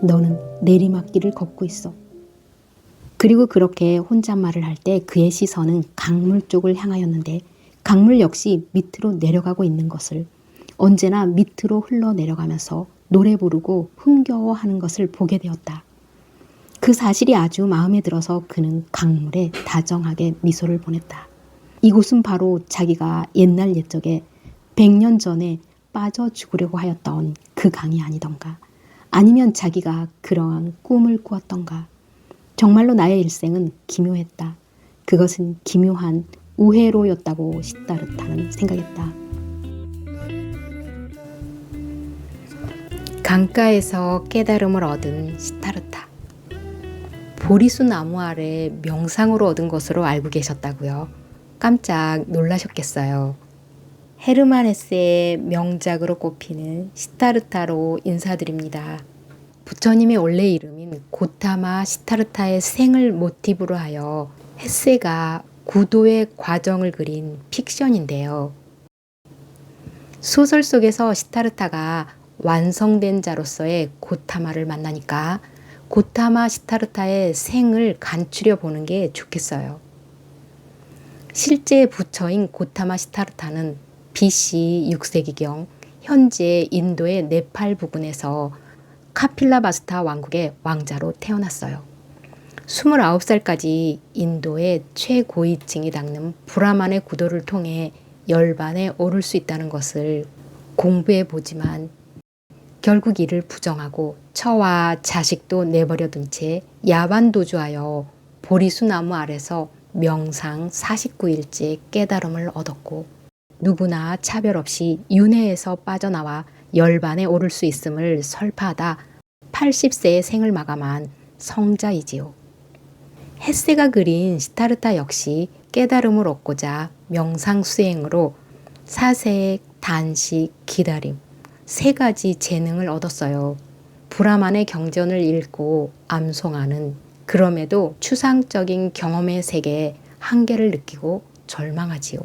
너는 내리막길을 걷고 있어. 그리고 그렇게 혼잣말을 할 때 그의 시선은 강물 쪽을 향하였는데 강물 역시 밑으로 내려가고 있는 것을, 언제나 밑으로 흘러내려가면서 노래 부르고 흥겨워하는 것을 보게 되었다. 그 사실이 아주 마음에 들어서 그는 강물에 다정하게 미소를 보냈다. 이곳은 바로 자기가 옛날 옛적에 100년 전에 빠져 죽으려고 하였던 그 강이 아니던가, 아니면 자기가 그러한 꿈을 꾸었던가. 정말로 나의 일생은 기묘했다. 그것은 기묘한 우회로였다고 시타르타는 생각했다. 강가에서 깨달음을 얻은 시타르타. 보리수 나무 아래 명상으로 얻은 것으로 알고 계셨다고요? 깜짝 놀라셨겠어요. 헤르만 헤세의 명작으로 꼽히는 시타르타로 인사드립니다. 부처님의 원래 이름인 고타마 시타르타의 생을 모티브로 하여 헤세가 구도의 과정을 그린 픽션인데요. 소설 속에서 시타르타가 완성된 자로서의 고타마를 만나니까 고타마 시타르타의 생을 간추려 보는 게 좋겠어요. 실제 부처인 고타마 시타르타는 BC 6세기경 현재 인도의 네팔 부근에서 카필라바스타 왕국의 왕자로 태어났어요. 29살까지 인도의 최고위층이 닦는 브라만의 구도를 통해 열반에 오를 수 있다는 것을 공부해 보지만 결국 이를 부정하고 처와 자식도 내버려둔 채 야반도주하여 보리수 나무 아래서 명상 49일째 깨달음을 얻었고, 누구나 차별 없이 윤회에서 빠져나와 열반에 오를 수 있음을 설파하다 80세의 생을 마감한 성자이지요. 헤세가 그린 시타르타 역시 깨달음을 얻고자 명상 수행으로 사색, 단식, 기다림, 3가지 재능을 얻었어요. 브라만의 경전을 읽고 암송하는, 그럼에도 추상적인 경험의 세계에 한계를 느끼고 절망하지요.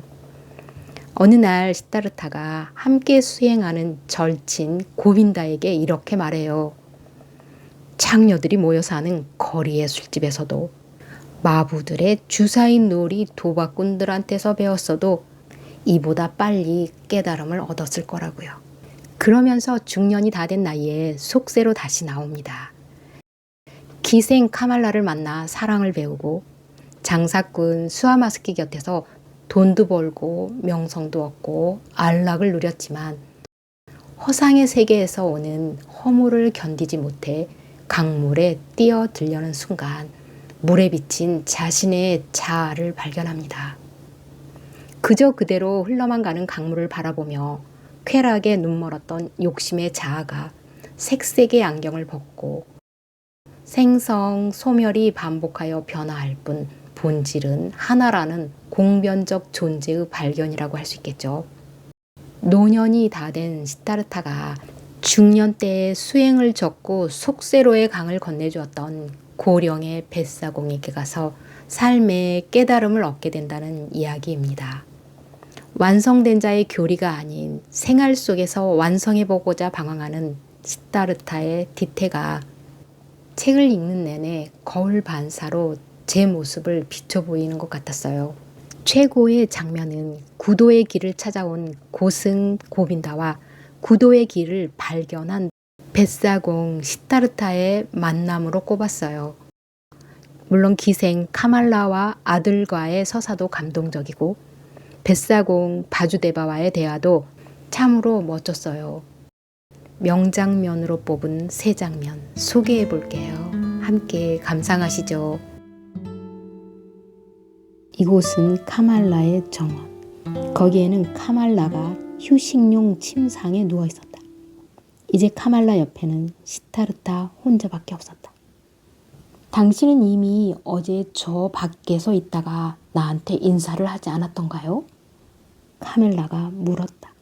어느 날 시타르타가 함께 수행하는 절친 고빈다에게 이렇게 말해요. 창녀들이 모여서 하는 거리의 술집에서도, 마부들의 주사인 놀이 도박꾼들한테서 배웠어도 이보다 빨리 깨달음을 얻었을 거라고요. 그러면서 중년이 다 된 나이에 속세로 다시 나옵니다. 기생 카말라를 만나 사랑을 배우고 장사꾼 수아마스키 곁에서 돈도 벌고 명성도 얻고 안락을 누렸지만 허상의 세계에서 오는 허물을 견디지 못해 강물에 뛰어들려는 순간 물에 비친 자신의 자아를 발견합니다. 그저 그대로 흘러만 가는 강물을 바라보며 쾌락에 눈멀었던 욕심의 자아가 색색의 안경을 벗고 생성, 소멸이 반복하여 변화할 뿐 본질은 하나라는 공변적 존재의 발견이라고 할 수 있겠죠. 노년이 다 된 시타르타가 중년 때에 수행을 접고 속세로의 강을 건네주었던 고령의 뱃사공에게 가서 삶의 깨달음을 얻게 된다는 이야기입니다. 완성된 자의 교리가 아닌 생활 속에서 완성해보고자 방황하는 시타르타의 뒤태가 책을 읽는 내내 거울 반사로 제 모습을 비춰 보이는 것 같았어요. 최고의 장면은 구도의 길을 찾아온 고승 고빈다와 구도의 길을 발견한 뱃사공 시타르타의 만남으로 꼽았어요. 물론 기생 카말라와 아들과의 서사도 감동적이고 뱃사공 바주데바와의 대화도 참으로 멋졌어요. 명장면으로 뽑은 3장면 소개해 볼게요. 함께 감상하시죠. 이곳은 카말라의 정원. 거기에는 카말라가 휴식용 침상에 누워 있었다. 이제 카말라 옆에는 시타르타 혼자밖에 없었다. 당신은 이미 어제 저 밖에서 있다가 나한테 인사를 하지 않았던가요? 카멜라가 물었다.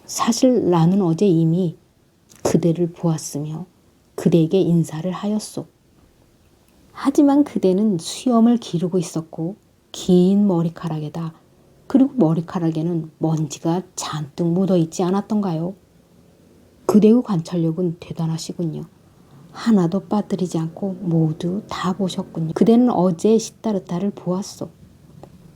사실 나는 어제 이미 그대를 보았으며 그대에게 인사를 하였소. 하지만 그대는 수염을 기르고 있었고 긴 머리카락에다, 그리고 머리카락에는 먼지가 잔뜩 묻어있지 않았던가요? 그대의 관찰력은 대단하시군요. 하나도 빠뜨리지 않고 모두 다 보셨군요. 그대는 어제 시다르타를 보았소.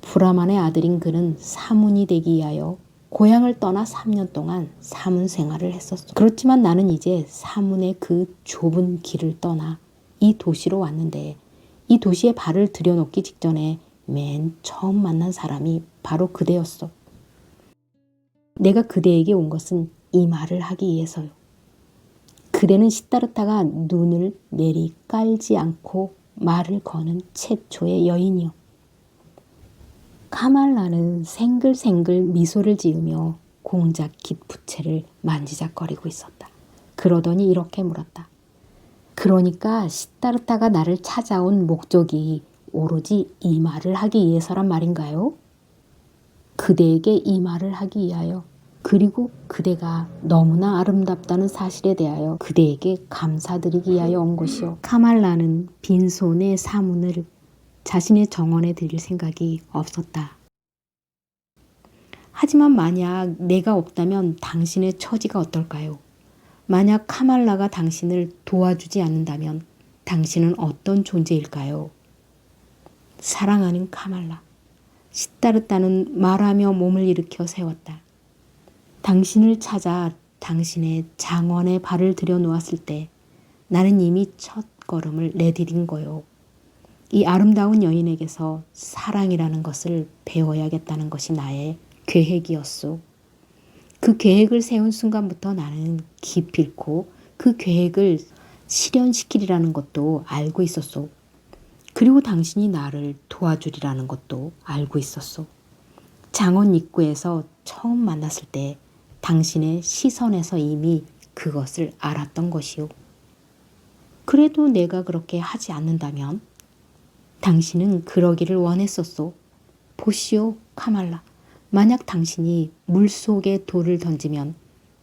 브라만의 아들인 그는 사문이 되기 위하여 고향을 떠나 3년 동안 사문 생활을 했었소. 그렇지만 나는 이제 사문의 그 좁은 길을 떠나 이 도시로 왔는데 이 도시에 발을 들여놓기 직전에 맨 처음 만난 사람이 바로 그대였소. 내가 그대에게 온 것은 이 말을 하기 위해서요. 그대는 시다르타가 눈을 내리 깔지 않고 말을 거는 최초의 여인이요. 카말라는 생글생글 미소를 지으며 공작깃 부채를 만지작거리고 있었다. 그러더니 이렇게 물었다. 그러니까 시다르타가 나를 찾아온 목적이 오로지 이 말을 하기 위해서란 말인가요? 그대에게 이 말을 하기 위하여, 그리고 그대가 너무나 아름답다는 사실에 대하여 그대에게 감사드리기 위하여 온 것이요. 카말라는 빈손의 사문을 자신의 정원에 들일 생각이 없었다. 하지만 만약 내가 없다면 당신의 처지가 어떨까요? 만약 카말라가 당신을 도와주지 않는다면 당신은 어떤 존재일까요? 사랑하는 카말라, 시다르타는 말하며 몸을 일으켜 세웠다. 당신을 찾아 당신의 장원에 발을 들여놓았을 때 나는 이미 첫 걸음을 내디딘 거요. 이 아름다운 여인에게서 사랑이라는 것을 배워야겠다는 것이 나의 계획이었소. 그 계획을 세운 순간부터 나는 기필코 그 계획을 실현시키리라는 것도 알고 있었소. 그리고 당신이 나를 도와주리라는 것도 알고 있었소. 장원 입구에서 처음 만났을 때 당신의 시선에서 이미 그것을 알았던 것이요. 그래도 내가 그렇게 하지 않는다면 당신은 그러기를 원했었소. 보시오, 카말라. 만약 당신이 물속에 돌을 던지면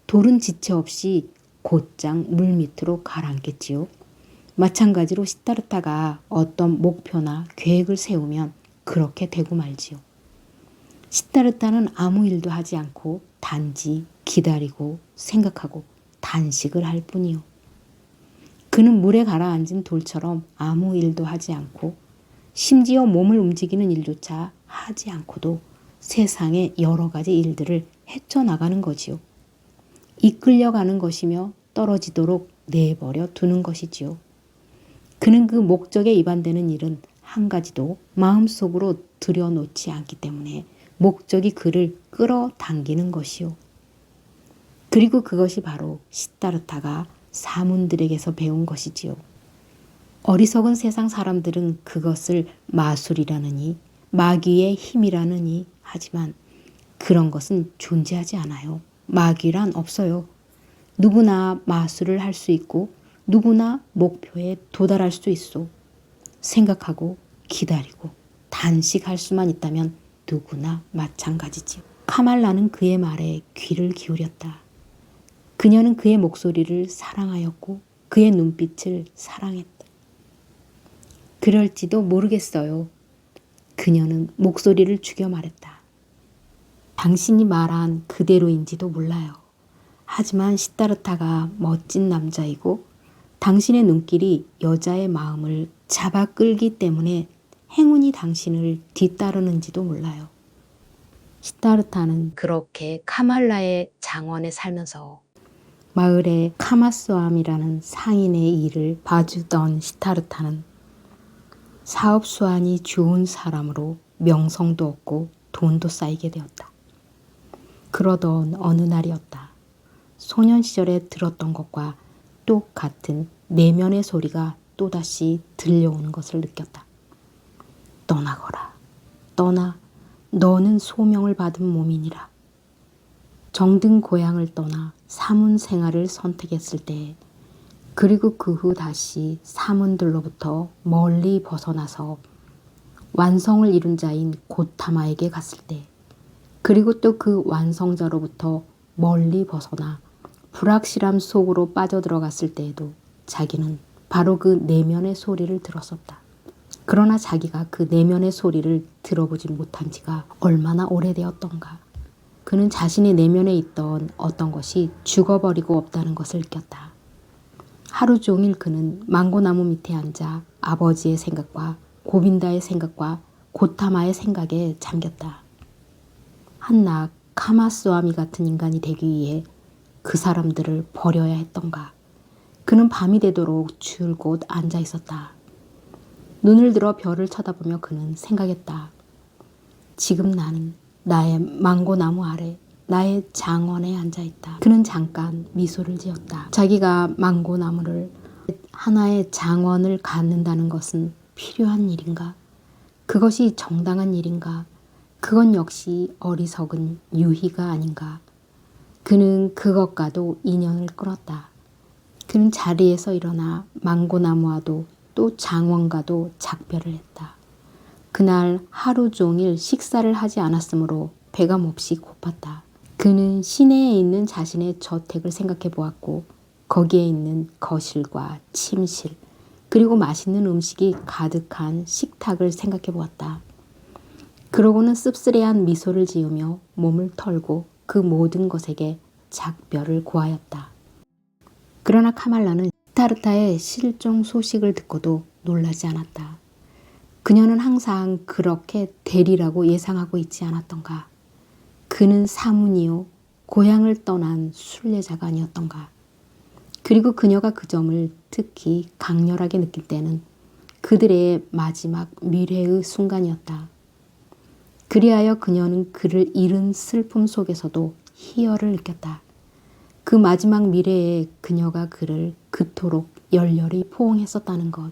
돌은 지체 없이 곧장 물 밑으로 가라앉겠지요. 마찬가지로 시다르타가 어떤 목표나 계획을 세우면 그렇게 되고 말지요. 시다르타는 아무 일도 하지 않고 단지 기다리고 생각하고 단식을 할 뿐이요. 그는 물에 가라앉은 돌처럼 아무 일도 하지 않고 심지어 몸을 움직이는 일조차 하지 않고도 세상의 여러 가지 일들을 헤쳐나가는 거지요. 이끌려가는 것이며 떨어지도록 내버려 두는 것이지요. 그는 그 목적에 위반되는 일은 한 가지도 마음속으로 들여놓지 않기 때문에 목적이 그를 끌어당기는 것이요. 그리고 그것이 바로 시다르타가 사문들에게서 배운 것이지요. 어리석은 세상 사람들은 그것을 마술이라느니 마귀의 힘이라느니 하지만 그런 것은 존재하지 않아요. 마귀란 없어요. 누구나 마술을 할 수 있고 누구나 목표에 도달할 수 있어. 생각하고 기다리고 단식할 수만 있다면 누구나 마찬가지지. 카말라는 그의 말에 귀를 기울였다. 그녀는 그의 목소리를 사랑하였고 그의 눈빛을 사랑했다. 그럴지도 모르겠어요. 그녀는 목소리를 죽여 말했다. 당신이 말한 그대로인지도 몰라요. 하지만 시다르타가 멋진 남자이고 당신의 눈길이 여자의 마음을 잡아 끌기 때문에 행운이 당신을 뒤따르는지도 몰라요. 시다르타는 그렇게 카말라의 장원에 살면서 마을의 카마스암이라는 상인의 일을 봐주던 시다르타는 사업 수완이 좋은 사람으로 명성도 얻고 돈도 쌓이게 되었다. 그러던 어느 날이었다. 소년 시절에 들었던 것과 똑같은 내면의 소리가 또다시 들려오는 것을 느꼈다. 떠나거라. 떠나. 너는 소명을 받은 몸이니라. 정든 고향을 떠나 사문 생활을 선택했을 때, 그리고 그 후 다시 사문들로부터 멀리 벗어나서 완성을 이룬 자인 고타마에게 갔을 때, 그리고 또 그 완성자로부터 멀리 벗어나 불확실함 속으로 빠져들어갔을 때에도 자기는 바로 그 내면의 소리를 들었었다. 그러나 자기가 그 내면의 소리를 들어보지 못한 지가 얼마나 오래되었던가. 그는 자신의 내면에 있던 어떤 것이 죽어버리고 없다는 것을 느꼈다. 하루 종일 그는 망고나무 밑에 앉아 아버지의 생각과 고빈다의 생각과 고타마의 생각에 잠겼다. 한낱 카마스와미 같은 인간이 되기 위해 그 사람들을 버려야 했던가. 그는 밤이 되도록 줄곧 앉아 있었다. 눈을 들어 별을 쳐다보며 그는 생각했다. 지금 나는 나의 망고나무 아래 나의 장원에 앉아있다. 그는 잠깐 미소를 지었다. 자기가 망고나무를 하나의 장원을 갖는다는 것은 필요한 일인가? 그것이 정당한 일인가? 그건 역시 어리석은 유희가 아닌가? 그는 그것과도 인연을 끊었다. 그는 자리에서 일어나 망고나무와도 또 장원과도 작별을 했다. 그날 하루 종일 식사를 하지 않았으므로 배가 몹시 고팠다. 그는 시내에 있는 자신의 저택을 생각해 보았고 거기에 있는 거실과 침실 그리고 맛있는 음식이 가득한 식탁을 생각해 보았다. 그러고는 씁쓸해한 미소를 지으며 몸을 털고 그 모든 것에게 작별을 고하였다. 그러나 카말라는 시타르타의 실종 소식을 듣고도 놀라지 않았다. 그녀는 항상 그렇게 되리라고 예상하고 있지 않았던가. 그는 사문이요 고향을 떠난 순례자가 아니었던가. 그리고 그녀가 그 점을 특히 강렬하게 느낄 때는 그들의 마지막 미래의 순간이었다. 그리하여 그녀는 그를 잃은 슬픔 속에서도 희열을 느꼈다. 그 마지막 미래에 그녀가 그를 그토록 열렬히 포옹했었다는 것.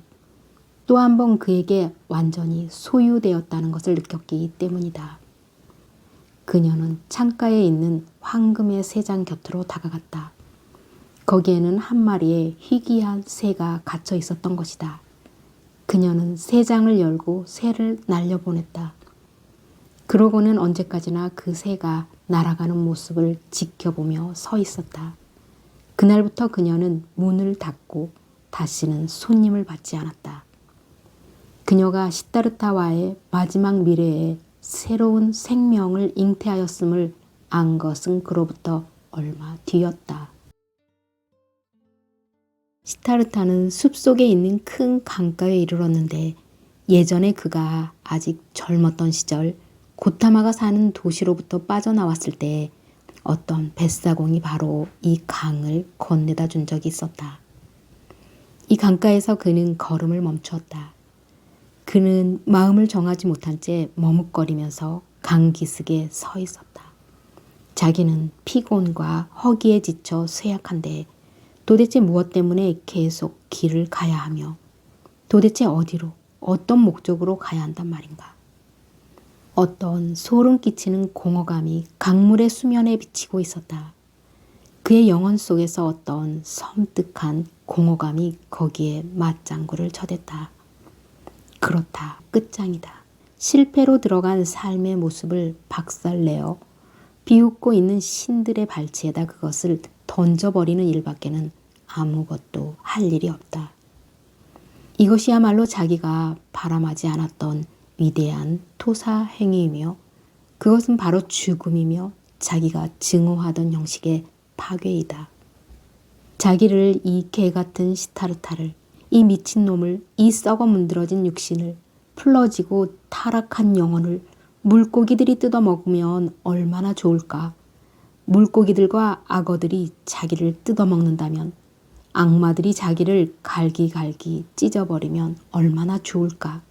또 한 번 그에게 완전히 소유되었다는 것을 느꼈기 때문이다. 그녀는 창가에 있는 황금의 새장 곁으로 다가갔다. 거기에는 한 마리의 희귀한 새가 갇혀 있었던 것이다. 그녀는 새장을 열고 새를 날려보냈다. 그러고는 언제까지나 그 새가 날아가는 모습을 지켜보며 서 있었다. 그날부터 그녀는 문을 닫고 다시는 손님을 받지 않았다. 그녀가 시타르타와의 마지막 미래에 새로운 생명을 잉태하였음을 안 것은 그로부터 얼마 뒤였다. 시타르타는 숲속에 있는 큰 강가에 이르렀는데 예전에 그가 아직 젊었던 시절 고타마가 사는 도시로부터 빠져나왔을 때 어떤 뱃사공이 바로 이 강을 건네다 준 적이 있었다. 이 강가에서 그는 걸음을 멈추었다. 그는 마음을 정하지 못한 채 머뭇거리면서 강 기슭에 서 있었다. 자기는 피곤과 허기에 지쳐 쇠약한데 도대체 무엇 때문에 계속 길을 가야 하며 도대체 어디로 어떤 목적으로 가야 한단 말인가. 어떤 소름 끼치는 공허감이 강물의 수면에 비치고 있었다. 그의 영혼 속에서 어떤 섬뜩한 공허감이 거기에 맞장구를 쳐댔다. 그렇다. 끝장이다. 실패로 들어간 삶의 모습을 박살내어 비웃고 있는 신들의 발치에다 그것을 던져버리는 일밖에는 아무것도 할 일이 없다. 이것이야말로 자기가 바람하지 않았던 위대한 토사 행위이며 그것은 바로 죽음이며 자기가 증오하던 형식의 파괴이다. 자기를 이 개같은 시타르타를 이 미친놈을 이 썩어 문드러진 육신을 풀러지고 타락한 영혼을 물고기들이 뜯어먹으면 얼마나 좋을까. 물고기들과 악어들이 자기를 뜯어먹는다면 악마들이 자기를 갈기갈기 찢어버리면 얼마나 좋을까.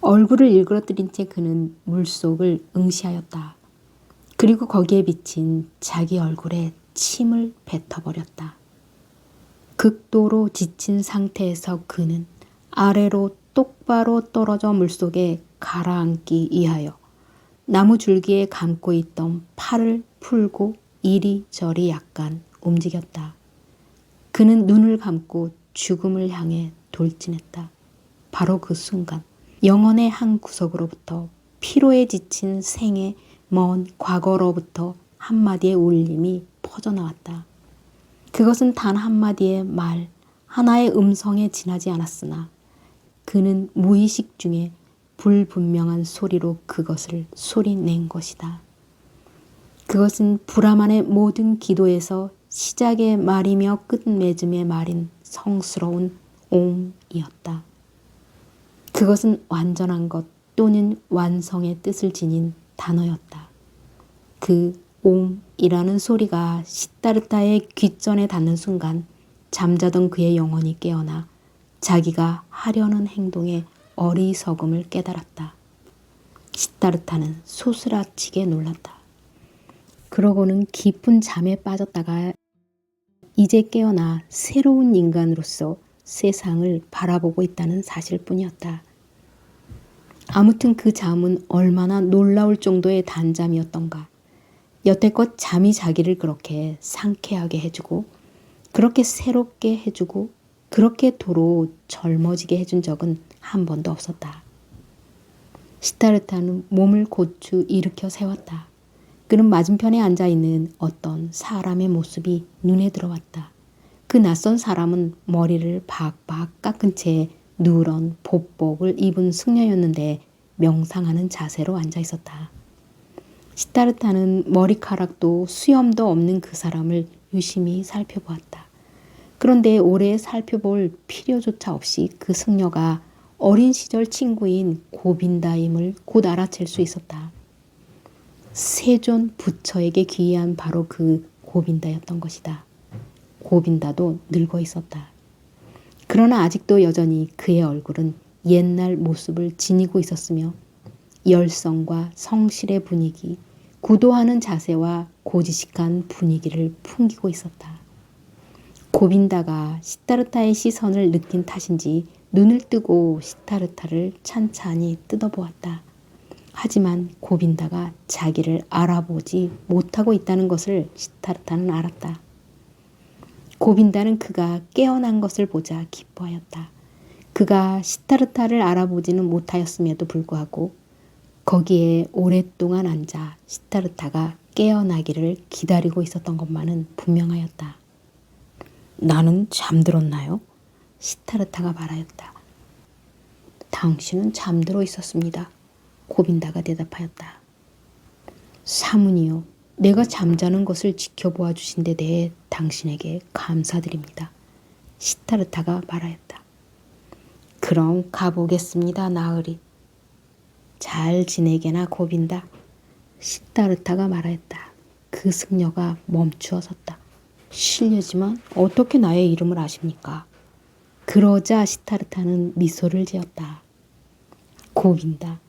얼굴을 일그러뜨린 채 그는 물속을 응시하였다. 그리고 거기에 비친 자기 얼굴에 침을 뱉어버렸다. 극도로 지친 상태에서 그는 아래로 똑바로 떨어져 물속에 가라앉기 위하여 나무 줄기에 감고 있던 팔을 풀고 이리저리 약간 움직였다. 그는 눈을 감고 죽음을 향해 돌진했다. 바로 그 순간 영혼의 한 구석으로부터 피로에 지친 생의 먼 과거로부터 한마디의 울림이 퍼져나왔다. 그것은 단 한마디의 말, 하나의 음성에 지나지 않았으나 그는 무의식 중에 불분명한 소리로 그것을 소리낸 것이다. 그것은 브라만의 모든 기도에서 시작의 말이며 끝맺음의 말인 성스러운 옴이었다. 그것은 완전한 것 또는 완성의 뜻을 지닌 단어였다. 그 옴이라는 소리가 시타르타의 귓전에 닿는 순간 잠자던 그의 영혼이 깨어나 자기가 하려는 행동에 어리석음을 깨달았다. 시타르타는 소스라치게 놀랐다. 그러고는 깊은 잠에 빠졌다가 이제 깨어나 새로운 인간으로서 세상을 바라보고 있다는 사실뿐이었다. 아무튼 그 잠은 얼마나 놀라울 정도의 단잠이었던가. 여태껏 잠이 자기를 그렇게 상쾌하게 해주고 그렇게 새롭게 해주고 그렇게 도로 젊어지게 해준 적은 한 번도 없었다. 시타르타는 몸을 고추 일으켜 세웠다. 그는 맞은편에 앉아있는 어떤 사람의 모습이 눈에 들어왔다. 그 낯선 사람은 머리를 박박 깎은 채 누런 보복을 입은 승려였는데 명상하는 자세로 앉아있었다. 시타르타는 머리카락도 수염도 없는 그 사람을 유심히 살펴보았다. 그런데 오래 살펴볼 필요조차 없이 그 승려가 어린 시절 친구인 고빈다임을 곧 알아챌 수 있었다. 세존 부처에게 귀의한 바로 그 고빈다였던 것이다. 고빈다도 늙어 있었다. 그러나 아직도 여전히 그의 얼굴은 옛날 모습을 지니고 있었으며 열성과 성실의 분위기, 구도하는 자세와 고지식한 분위기를 풍기고 있었다. 고빈다가 시타르타의 시선을 느낀 탓인지 눈을 뜨고 시타르타를 찬찬히 뜯어보았다. 하지만 고빈다가 자기를 알아보지 못하고 있다는 것을 시타르타는 알았다. 고빈다는 그가 깨어난 것을 보자 기뻐하였다. 그가 시타르타를 알아보지는 못하였음에도 불구하고 거기에 오랫동안 앉아 시타르타가 깨어나기를 기다리고 있었던 것만은 분명하였다. 나는 잠들었나요? 시타르타가 말하였다. 당신은 잠들어 있었습니다. 고빈다가 대답하였다. 사문이요. 내가 잠자는 것을 지켜보아 주신 데 대해 당신에게 감사드립니다. 시타르타가 말하였다. 그럼 가보겠습니다, 나으리. 잘 지내게나 고빈다. 시타르타가 말하였다. 그 승려가 멈추어 섰다. 실례지만 어떻게 나의 이름을 아십니까? 그러자 시타르타는 미소를 지었다. 고빈다.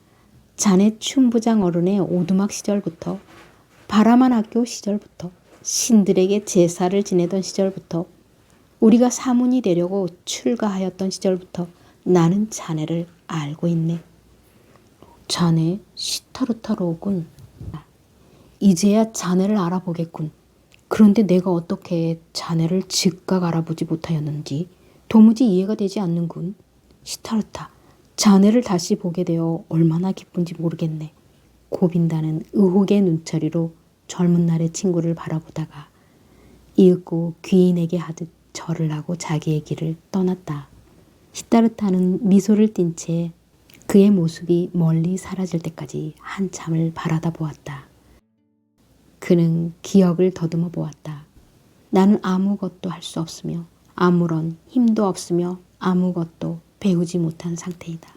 자네 춘부장 어른의 오두막 시절부터 바라만 학교 시절부터 신들에게 제사를 지내던 시절부터 우리가 사문이 되려고 출가하였던 시절부터 나는 자네를 알고 있네. 자네 시타르타로군. 이제야 자네를 알아보겠군. 그런데 내가 어떻게 자네를 즉각 알아보지 못하였는지 도무지 이해가 되지 않는군. 시타르타, 자네를 다시 보게 되어 얼마나 기쁜지 모르겠네. 고빈다는 의혹의 눈초리로 젊은 날의 친구를 바라보다가 이윽고 귀인에게 하듯 절을 하고 자기의 길을 떠났다. 시타르타는 미소를 띤 채 그의 모습이 멀리 사라질 때까지 한참을 바라다 보았다. 그는 기억을 더듬어 보았다. 나는 아무것도 할 수 없으며 아무런 힘도 없으며 아무것도 배우지 못한 상태이다.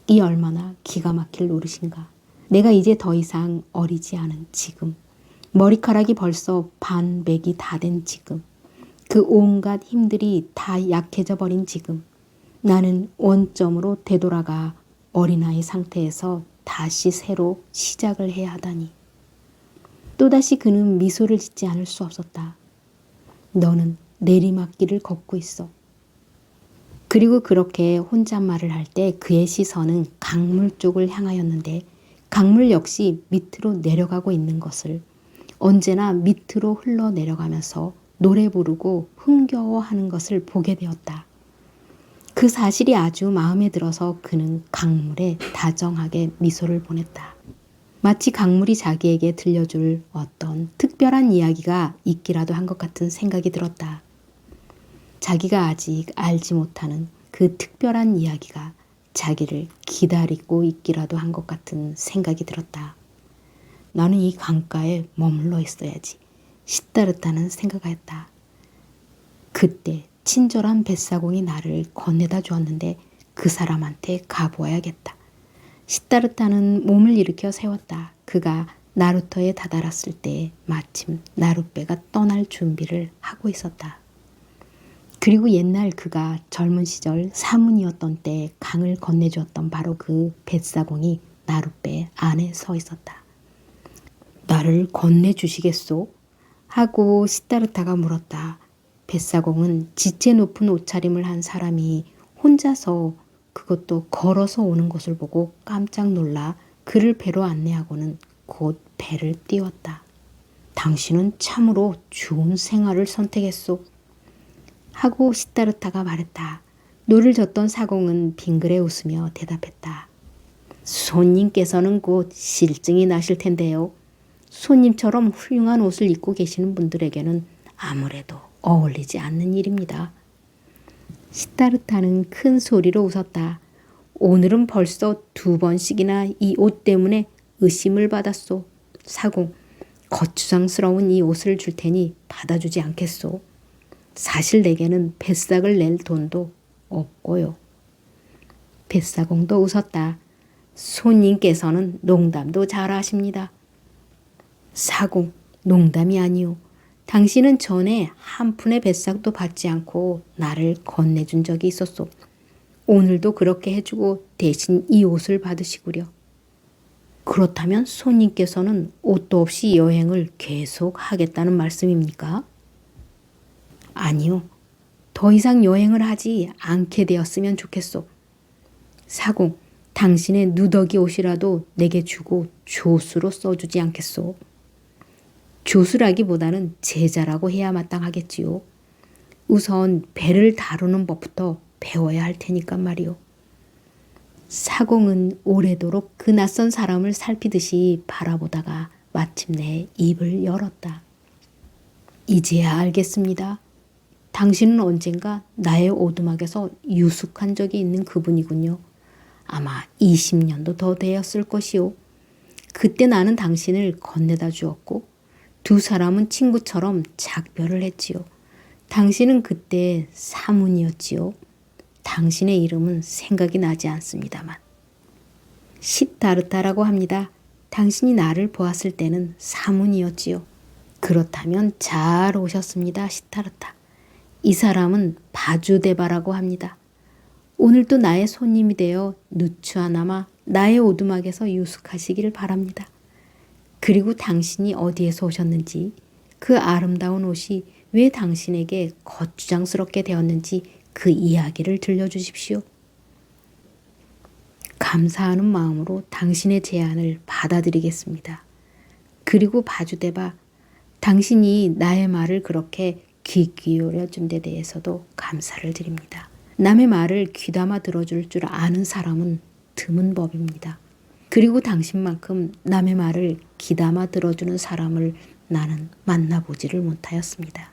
이 얼마나 기가 막힐 노릇인가. 내가 이제 더 이상 어리지 않은 지금, 머리카락이 벌써 반백이 다 된 지금, 그 온갖 힘들이 다 약해져 버린 지금, 나는 원점으로 되돌아가 어린아이 상태에서 다시 새로 시작을 해야 하다니. 또다시 그는 미소를 짓지 않을 수 없었다. 너는 내리막길을 걷고 있어. 그리고 그렇게 혼잣말을 할 때 그의 시선은 강물 쪽을 향하였는데 강물 역시 밑으로 내려가고 있는 것을, 언제나 밑으로 흘러내려가면서 노래 부르고 흥겨워하는 것을 보게 되었다. 그 사실이 아주 마음에 들어서 그는 강물에 다정하게 미소를 보냈다. 마치 강물이 자기에게 들려줄 어떤 특별한 이야기가 있기라도 한 것 같은 생각이 들었다. 자기가 아직 알지 못하는 그 특별한 이야기가 자기를 기다리고 있기라도 한 것 같은 생각이 들었다. 나는 이 강가에 머물러 있어야지. 시타르타는 생각하였다. 그때 친절한 뱃사공이 나를 건네다 주었는데 그 사람한테 가보아야겠다. 시타르타는 몸을 일으켜 세웠다. 그가 나루터에 다다랐을 때 마침 나룻배가 떠날 준비를 하고 있었다. 그리고 옛날 그가 젊은 시절 사문이었던 때 강을 건네주었던 바로 그 뱃사공이 나룻배 안에 서 있었다. 나를 건네주시겠소? 하고 시타르타가 물었다. 뱃사공은 지체 높은 옷차림을 한 사람이 혼자서 그것도 걸어서 오는 것을 보고 깜짝 놀라 그를 배로 안내하고는 곧 배를 띄웠다. 당신은 참으로 좋은 생활을 선택했소. 하고 시타르타가 말했다. 노를 젓던 사공은 빙그레 웃으며 대답했다. 손님께서는 곧 실증이 나실 텐데요. 손님처럼 훌륭한 옷을 입고 계시는 분들에게는 아무래도 어울리지 않는 일입니다. 시타르타는 큰 소리로 웃었다. 오늘은 벌써 2번씩이나 이 옷 때문에 의심을 받았소. 사공, 거추장스러운 이 옷을 줄 테니 받아주지 않겠소. 사실 내게는 뱃삭을 낼 돈도 없고요. 뱃사공도 웃었다. 손님께서는 농담도 잘하십니다. 사공, 농담이 아니오. 당신은 전에 한 푼의 뱃삭도 받지 않고 나를 건네준 적이 있었소. 오늘도 그렇게 해주고 대신 이 옷을 받으시구려. 그렇다면 손님께서는 옷도 없이 여행을 계속 하겠다는 말씀입니까? 아니요. 더 이상 여행을 하지 않게 되었으면 좋겠소. 사공, 당신의 누더기 옷이라도 내게 주고 조수로 써주지 않겠소. 조수라기보다는 제자라고 해야 마땅하겠지요. 우선 배를 다루는 법부터 배워야 할 테니까 말이오. 사공은 오래도록 그 낯선 사람을 살피듯이 바라보다가 마침내 입을 열었다. 이제야 알겠습니다. 당신은 언젠가 나의 오두막에서 유숙한 적이 있는 그분이군요. 아마 20년도 더 되었을 것이오. 그때 나는 당신을 건네다 주었고 두 사람은 친구처럼 작별을 했지요. 당신은 그때 사문이었지요. 당신의 이름은 생각이 나지 않습니다만. 시타르타라고 합니다. 당신이 나를 보았을 때는 사문이었지요. 그렇다면 잘 오셨습니다, 시타르타. 이 사람은 바주데바라고 합니다. 오늘도 나의 손님이 되어 누추하나마 나의 오두막에서 유숙하시기를 바랍니다. 그리고 당신이 어디에서 오셨는지, 그 아름다운 옷이 왜 당신에게 거추장스럽게 되었는지 그 이야기를 들려주십시오. 감사하는 마음으로 당신의 제안을 받아들이겠습니다. 그리고 바주데바, 당신이 나의 말을 그렇게 귀 기울여 준 데 대해서도 감사를 드립니다. 남의 말을 귀담아 들어줄 줄 아는 사람은 드문 법입니다. 그리고 당신만큼 남의 말을 귀담아 들어주는 사람을 나는 만나보지를 못하였습니다.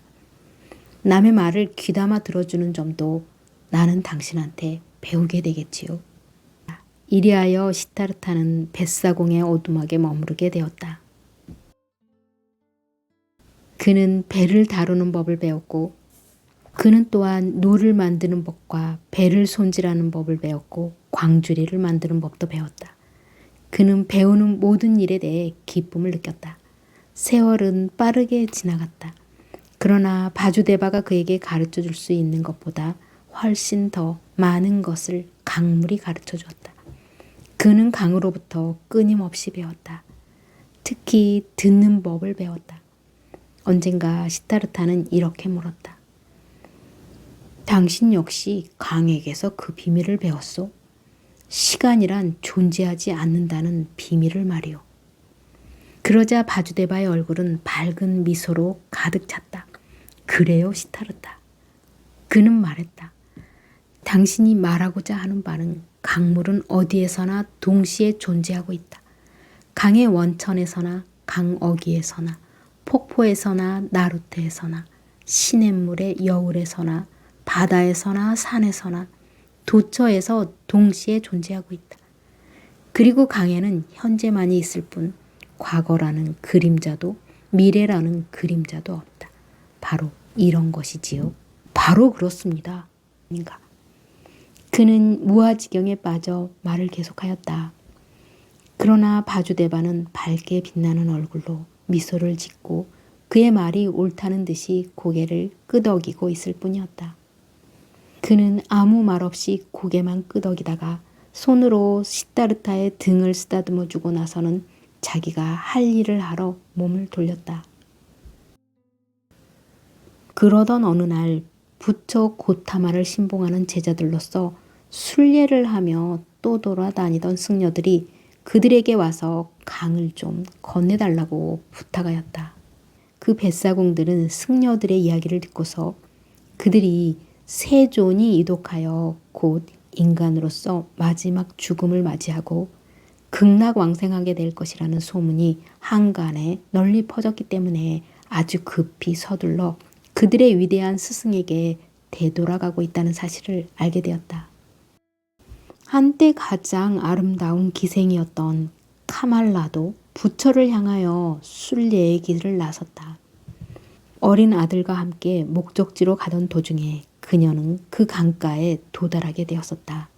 남의 말을 귀담아 들어주는 점도 나는 당신한테 배우게 되겠지요. 이리하여 시타르타는 뱃사공의 오두막에 머무르게 되었다. 그는 배를 다루는 법을 배웠고 그는 또한 노를 만드는 법과 배를 손질하는 법을 배웠고 광주리를 만드는 법도 배웠다. 그는 배우는 모든 일에 대해 기쁨을 느꼈다. 세월은 빠르게 지나갔다. 그러나 바주데바가 그에게 가르쳐 줄 수 있는 것보다 훨씬 더 많은 것을 강물이 가르쳐 주었다. 그는 강으로부터 끊임없이 배웠다. 특히 듣는 법을 배웠다. 언젠가 시타르타는 이렇게 물었다. 당신 역시 강에게서 그 비밀을 배웠소? 시간이란 존재하지 않는다는 비밀을 말이오. 그러자 바주데바의 얼굴은 밝은 미소로 가득 찼다. 그래요, 시타르타. 그는 말했다. 당신이 말하고자 하는 바는 강물은 어디에서나 동시에 존재하고 있다. 강의 원천에서나 강어귀에서나 폭포에서나 나루테에서나 시냇물의 여울에서나 바다에서나 산에서나 도처에서 동시에 존재하고 있다. 그리고 강에는 현재만이 있을 뿐 과거라는 그림자도 미래라는 그림자도 없다. 바로 이런 것이지요. 바로 그렇습니다. 그는 무아지경에 빠져 말을 계속하였다. 그러나 바주대바는 밝게 빛나는 얼굴로 미소를 짓고 그의 말이 옳다는 듯이 고개를 끄덕이고 있을 뿐이었다. 그는 아무 말 없이 고개만 끄덕이다가 손으로 시다르타의 등을 쓰다듬어 주고 나서는 자기가 할 일을 하러 몸을 돌렸다. 그러던 어느 날 부처 고타마를 신봉하는 제자들로서 순례를 하며 또 돌아다니던 승려들이 그들에게 와서 강을 좀 건네달라고 부탁하였다. 그 뱃사공들은 승려들의 이야기를 듣고서 그들이 세존이 이독하여 곧 인간으로서 마지막 죽음을 맞이하고 극락왕생하게 될 것이라는 소문이 한간에 널리 퍼졌기 때문에 아주 급히 서둘러 그들의 위대한 스승에게 되돌아가고 있다는 사실을 알게 되었다. 한때 가장 아름다운 기생이었던 카말라도 부처를 향하여 순례의 길을 나섰다. 어린 아들과 함께 목적지로 가던 도중에 그녀는 그 강가에 도달하게 되었었다.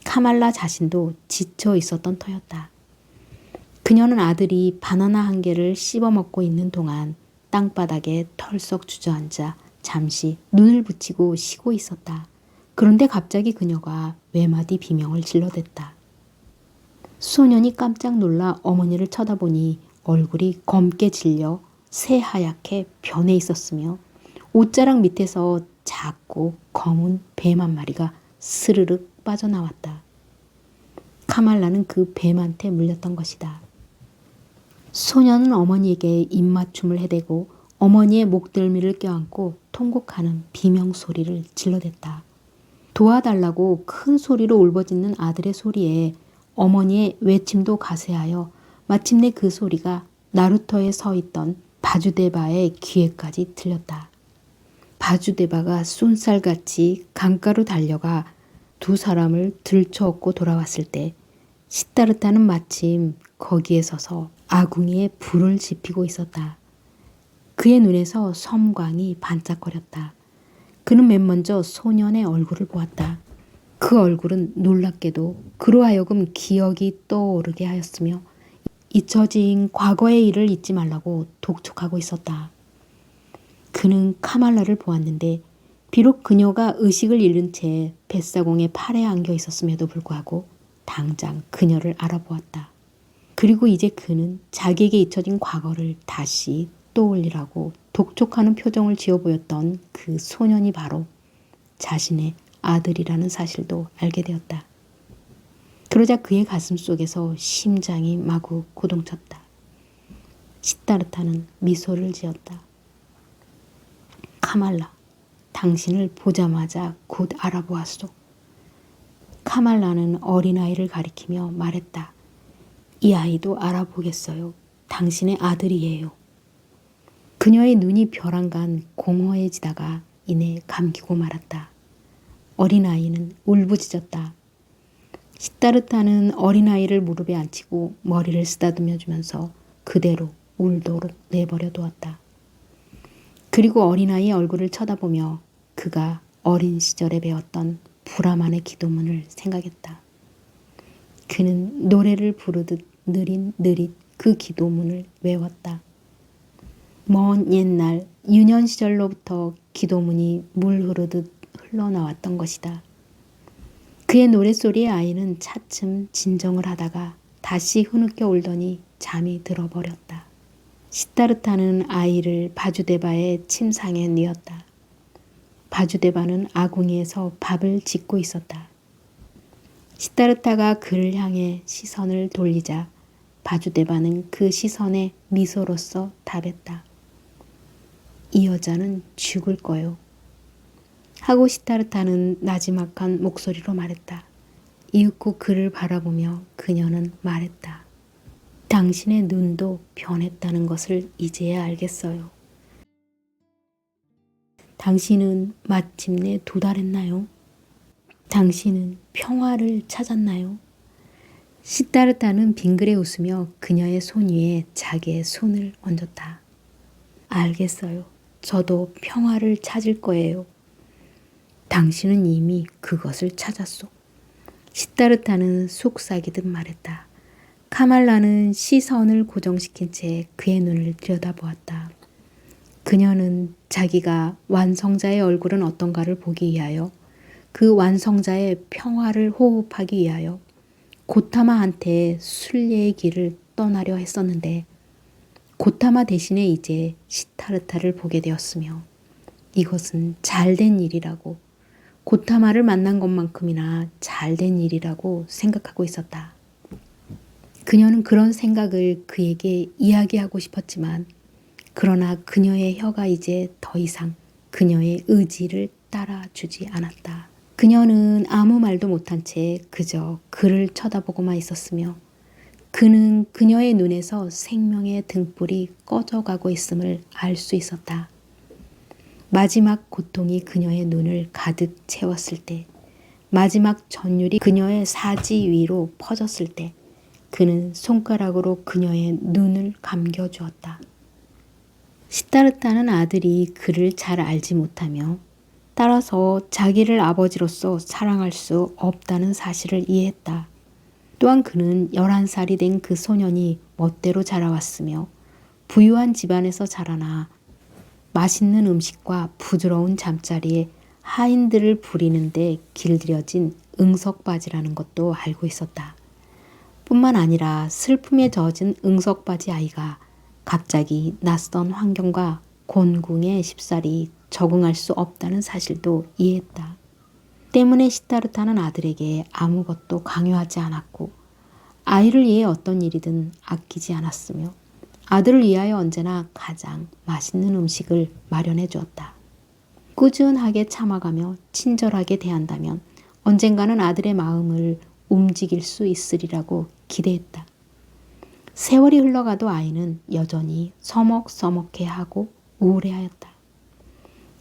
카말라 자신도 지쳐 있었던 터였다. 그녀는 아들이 바나나 한 개를 씹어먹고 있는 동안 땅바닥에 털썩 주저앉아 잠시 눈을 붙이고 쉬고 있었다. 그런데 갑자기 그녀가 외마디 비명을 질러댔다. 소년이 깜짝 놀라 어머니를 쳐다보니 얼굴이 검게 질려 새하얗게 변해 있었으며 옷자락 밑에서 작고 검은 뱀 한 마리가 스르륵 빠져나왔다. 카말라는 그 뱀한테 물렸던 것이다. 소년은 어머니에게 입맞춤을 해대고 어머니의 목덜미를 껴안고 통곡하는 비명 소리를 질러댔다. 도와달라고 큰 소리로 울부짖는 아들의 소리에 어머니의 외침도 가세하여 마침내 그 소리가 나루터에 서 있던 바주데바의 귀에까지 들렸다. 바주데바가 쏜살같이 강가로 달려가 두 사람을 들쳐업고 돌아왔을 때 시다르타는 마침 거기에 서서 아궁이에 불을 지피고 있었다. 그의 눈에서 섬광이 반짝거렸다. 그는 맨 먼저 소년의 얼굴을 보았다. 그 얼굴은 놀랍게도 그로 하여금 기억이 떠오르게 하였으며 잊혀진 과거의 일을 잊지 말라고 독촉하고 있었다. 그는 카말라를 보았는데 비록 그녀가 의식을 잃은 채 뱃사공의 팔에 안겨 있었음에도 불구하고 당장 그녀를 알아보았다. 그리고 이제 그는 자기에게 잊혀진 과거를 다시 떠올리라고 독촉하는 표정을 지어 보였던 그 소년이 바로 자신의 아들이라는 사실도 알게 되었다. 그러자 그의 가슴 속에서 심장이 마구 고동쳤다. 시다르타는 미소를 지었다. 카말라, 당신을 보자마자 곧 알아보았소. 카말라는 어린아이를 가리키며 말했다. 이 아이도 알아보겠어요. 당신의 아들이에요. 그녀의 눈이 벼랑간 공허해지다가 이내 감기고 말았다. 어린아이는 울부짖었다. 시다르타는 어린아이를 무릎에 앉히고 머리를 쓰다듬어 주면서 그대로 울도록 내버려 두었다. 그리고 어린아이의 얼굴을 쳐다보며 그가 어린 시절에 배웠던 브라만의 기도문을 생각했다. 그는 노래를 부르듯 느릿느릿 그 기도문을 외웠다. 먼 옛날 유년 시절로부터 기도문이 물 흐르듯 흘러나왔던 것이다. 그의 노랫소리에 아이는 차츰 진정을 하다가 다시 흐느껴 울더니 잠이 들어버렸다. 시다르타는 아이를 바주데바의 침상에 뉘었다. 바주데바는 아궁이에서 밥을 짓고 있었다. 시다르타가 그를 향해 시선을 돌리자 바주데바는 그 시선에 미소로써 답했다. 이 여자는 죽을 거요. 하고 시다르타는 나지막한 목소리로 말했다. 이윽고 그를 바라보며 그녀는 말했다. 당신의 눈도 변했다는 것을 이제야 알겠어요. 당신은 마침내 도달했나요? 당신은 평화를 찾았나요? 시다르타는 빙그레 웃으며 그녀의 손 위에 자기의 손을 얹었다. 알겠어요. 저도 평화를 찾을 거예요. 당신은 이미 그것을 찾았소. 시타르타는 속삭이듯 말했다. 카말라는 시선을 고정시킨 채 그의 눈을 들여다보았다. 그녀는 자기가 완성자의 얼굴은 어떤가를 보기 위하여, 그 완성자의 평화를 호흡하기 위하여 고타마한테 순례의 길을 떠나려 했었는데, 고타마 대신에 이제 시타르타를 보게 되었으며, 이것은 잘된 일이라고, 고타마를 만난 것만큼이나 잘된 일이라고 생각하고 있었다. 그녀는 그런 생각을 그에게 이야기하고 싶었지만, 그러나 그녀의 혀가 이제 더 이상 그녀의 의지를 따라주지 않았다. 그녀는 아무 말도 못한 채 그저 그를 쳐다보고만 있었으며, 그는 그녀의 눈에서 생명의 등불이 꺼져가고 있음을 알 수 있었다. 마지막 고통이 그녀의 눈을 가득 채웠을 때, 마지막 전율이 그녀의 사지 위로 퍼졌을 때, 그는 손가락으로 그녀의 눈을 감겨주었다. 시타르타는 아들이 그를 잘 알지 못하며, 따라서 자기를 아버지로서 사랑할 수 없다는 사실을 이해했다. 또한 그는 11살이 된 그 소년이 멋대로 자라왔으며, 부유한 집안에서 자라나 맛있는 음식과 부드러운 잠자리에 하인들을 부리는데 길들여진 응석바지라는 것도 알고 있었다. 뿐만 아니라 슬픔에 젖은 응석바지 아이가 갑자기 낯선 환경과 곤궁의 쉽사리 적응할 수 없다는 사실도 이해했다. 때문에 시타르타는 아들에게 아무것도 강요하지 않았고, 아이를 위해 어떤 일이든 아끼지 않았으며, 아들을 위하여 언제나 가장 맛있는 음식을 마련해 주었다. 꾸준하게 참아가며 친절하게 대한다면 언젠가는 아들의 마음을 움직일 수 있으리라고 기대했다. 세월이 흘러가도 아이는 여전히 서먹서먹해하고 우울해하였다.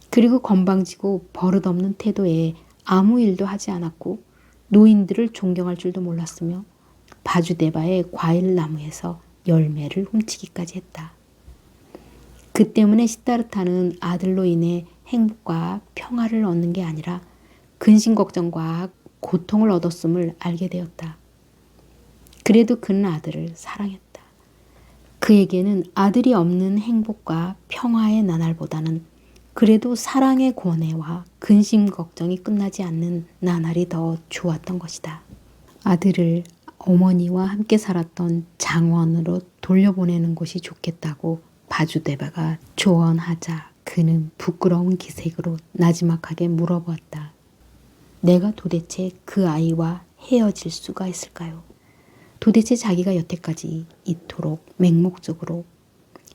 그리고 건방지고 버릇없는 태도에 아무 일도 하지 않았고, 노인들을 존경할 줄도 몰랐으며, 바주데바의 과일 나무에서 열매를 훔치기까지 했다. 그 때문에 시타르타는 아들로 인해 행복과 평화를 얻는 게 아니라 근심 걱정과 고통을 얻었음을 알게 되었다. 그래도 그는 아들을 사랑했다. 그에게는 아들이 없는 행복과 평화의 나날보다는 그래도 사랑의 고뇌와 근심 걱정이 끝나지 않는 나날이 더 좋았던 것이다. 아들을 어머니와 함께 살았던 장원으로 돌려보내는 것이 좋겠다고 바주데바가 조언하자 그는 부끄러운 기색으로 나지막하게 물어보았다. 내가 도대체 그 아이와 헤어질 수가 있을까요? 도대체 자기가 여태까지 이토록 맹목적으로,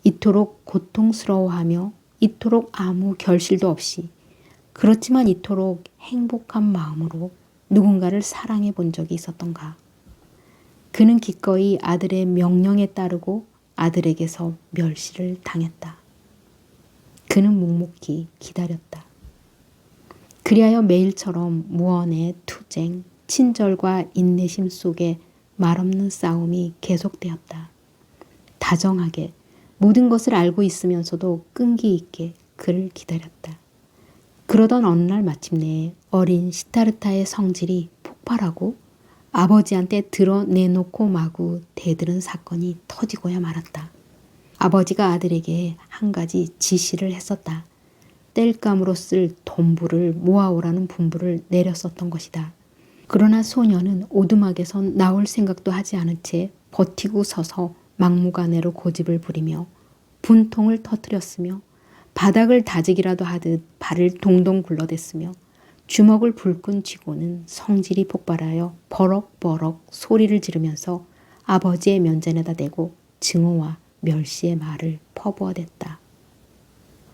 이토록 고통스러워하며, 이토록 아무 결실도 없이, 그렇지만 이토록 행복한 마음으로 누군가를 사랑해 본 적이 있었던가? 그는 기꺼이 아들의 명령에 따르고 아들에게서 멸시를 당했다. 그는 묵묵히 기다렸다. 그리하여 매일처럼 무언의 투쟁, 친절과 인내심 속에 말없는 싸움이 계속되었다. 다정하게 모든 것을 알고 있으면서도 끈기 있게 그를 기다렸다. 그러던 어느 날 마침내 어린 시타르타의 성질이 폭발하고 아버지한테 드러내놓고 마구 대들은 사건이 터지고야 말았다. 아버지가 아들에게 한 가지 지시를 했었다. 땔감으로 쓸 돈부를 모아오라는 분부를 내렸었던 것이다. 그러나 소녀는 오두막에선 나올 생각도 하지 않은 채 버티고 서서 막무가내로 고집을 부리며 분통을 터뜨렸으며, 바닥을 다지기라도 하듯 발을 동동 굴러댔으며, 주먹을 불끈 쥐고는 성질이 폭발하여 버럭버럭 소리를 지르면서 아버지의 면전에다 대고 증오와 멸시의 말을 퍼부어댔다.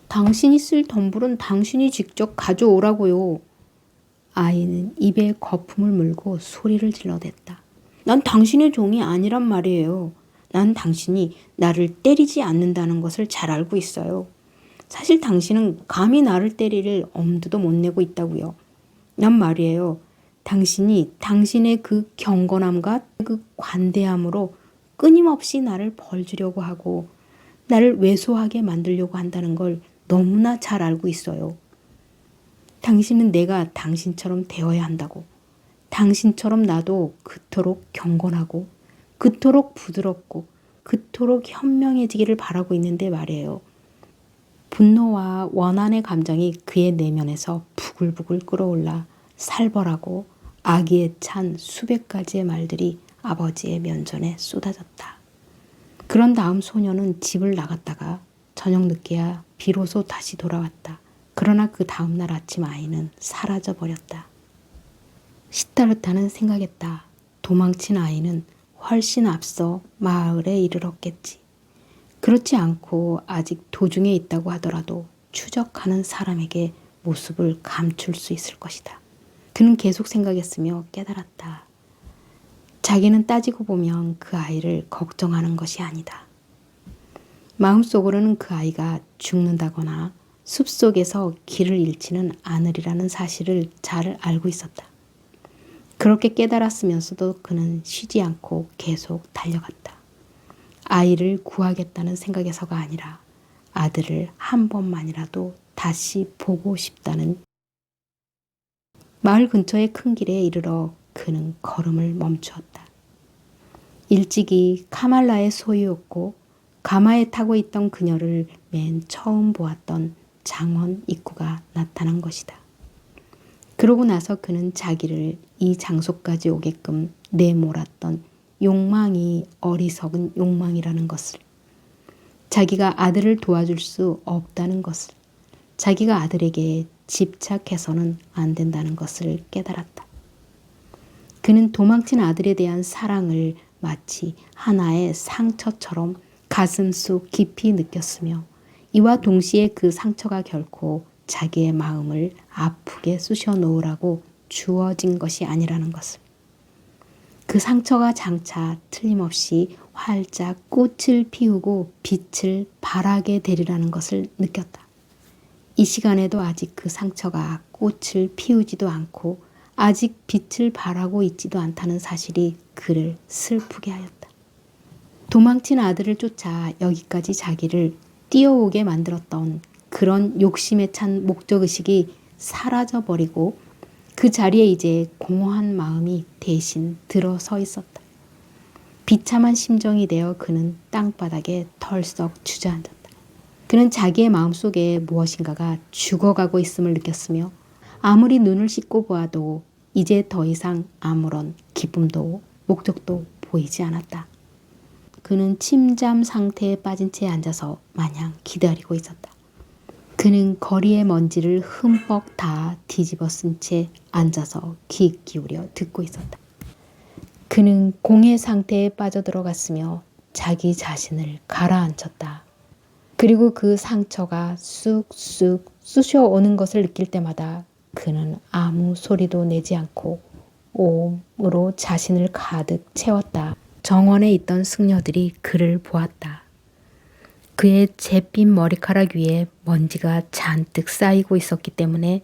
당신이 쓸 덤불은 당신이 직접 가져오라고요. 아이는 입에 거품을 물고 소리를 질러댔다. 난 당신의 종이 아니란 말이에요. 난 당신이 나를 때리지 않는다는 것을 잘 알고 있어요. 사실 당신은 감히 나를 때릴 엄두도 못 내고 있다고요. 난 말이에요. 당신이 당신의 그 경건함과 그 관대함으로 끊임없이 나를 벌주려고 하고 나를 왜소하게 만들려고 한다는 걸 너무나 잘 알고 있어요. 당신은 내가 당신처럼 되어야 한다고. 당신처럼 나도 그토록 경건하고 그토록 부드럽고 그토록 현명해지기를 바라고 있는데 말이에요. 분노와 원한의 감정이 그의 내면에서 부글부글 끓어올라 살벌하고 악의에 찬 수백 가지의 말들이 아버지의 면전에 쏟아졌다. 그런 다음 소녀는 집을 나갔다가 저녁 늦게야 비로소 다시 돌아왔다. 그러나 그 다음날 아침 아이는 사라져버렸다. 시타르타는 생각했다. 도망친 아이는 훨씬 앞서 마을에 이르렀겠지. 그렇지 않고 아직 도중에 있다고 하더라도 추적하는 사람에게 모습을 감출 수 있을 것이다. 그는 계속 생각했으며 깨달았다. 자기는 따지고 보면 그 아이를 걱정하는 것이 아니다. 마음속으로는 그 아이가 죽는다거나 숲속에서 길을 잃지는 않으리라는 사실을 잘 알고 있었다. 그렇게 깨달았으면서도 그는 쉬지 않고 계속 달려갔다. 아이를 구하겠다는 생각에서가 아니라 아들을 한 번만이라도 다시 보고 싶다는. 마을 근처의 큰 길에 이르러 그는 걸음을 멈추었다. 일찍이 카말라의 소유였고 가마에 타고 있던 그녀를 맨 처음 보았던 장원 입구가 나타난 것이다. 그러고 나서 그는 자기를 이 장소까지 오게끔 내몰았던 욕망이 어리석은 욕망이라는 것을, 자기가 아들을 도와줄 수 없다는 것을, 자기가 아들에게 집착해서는 안 된다는 것을 깨달았다. 그는 도망친 아들에 대한 사랑을 마치 하나의 상처처럼 가슴속 깊이 느꼈으며 이와 동시에 그 상처가 결코 자기의 마음을 아프게 쑤셔 놓으라고 주어진 것이 아니라는 것을, 그 상처가 장차 틀림없이 활짝 꽃을 피우고 빛을 발하게 되리라는 것을 느꼈다. 이 시간에도 아직 그 상처가 꽃을 피우지도 않고 아직 빛을 발하고 있지도 않다는 사실이 그를 슬프게 하였다. 도망친 아들을 쫓아 여기까지 자기를 뛰어오게 만들었던 그런 욕심에 찬 목적의식이 사라져버리고 그 자리에 이제 공허한 마음이 대신 들어서 있었다. 비참한 심정이 되어 그는 땅바닥에 털썩 주저앉았다. 그는 자기의 마음속에 무엇인가가 죽어가고 있음을 느꼈으며 아무리 눈을 씻고 보아도 이제 더 이상 아무런 기쁨도 목적도 보이지 않았다. 그는 침잠 상태에 빠진 채 앉아서 마냥 기다리고 있었다. 그는 거리의 먼지를 흠뻑 다 뒤집어 쓴 채 앉아서 귀 기울여 듣고 있었다. 그는 공해 상태에 빠져들어갔으며 자기 자신을 가라앉혔다. 그리고 그 상처가 쑥쑥 쑤셔오는 것을 느낄 때마다 그는 아무 소리도 내지 않고 오음으로 자신을 가득 채웠다. 정원에 있던 승려들이 그를 보았다. 그의 잿빛 머리카락 위에 먼지가 잔뜩 쌓이고 있었기 때문에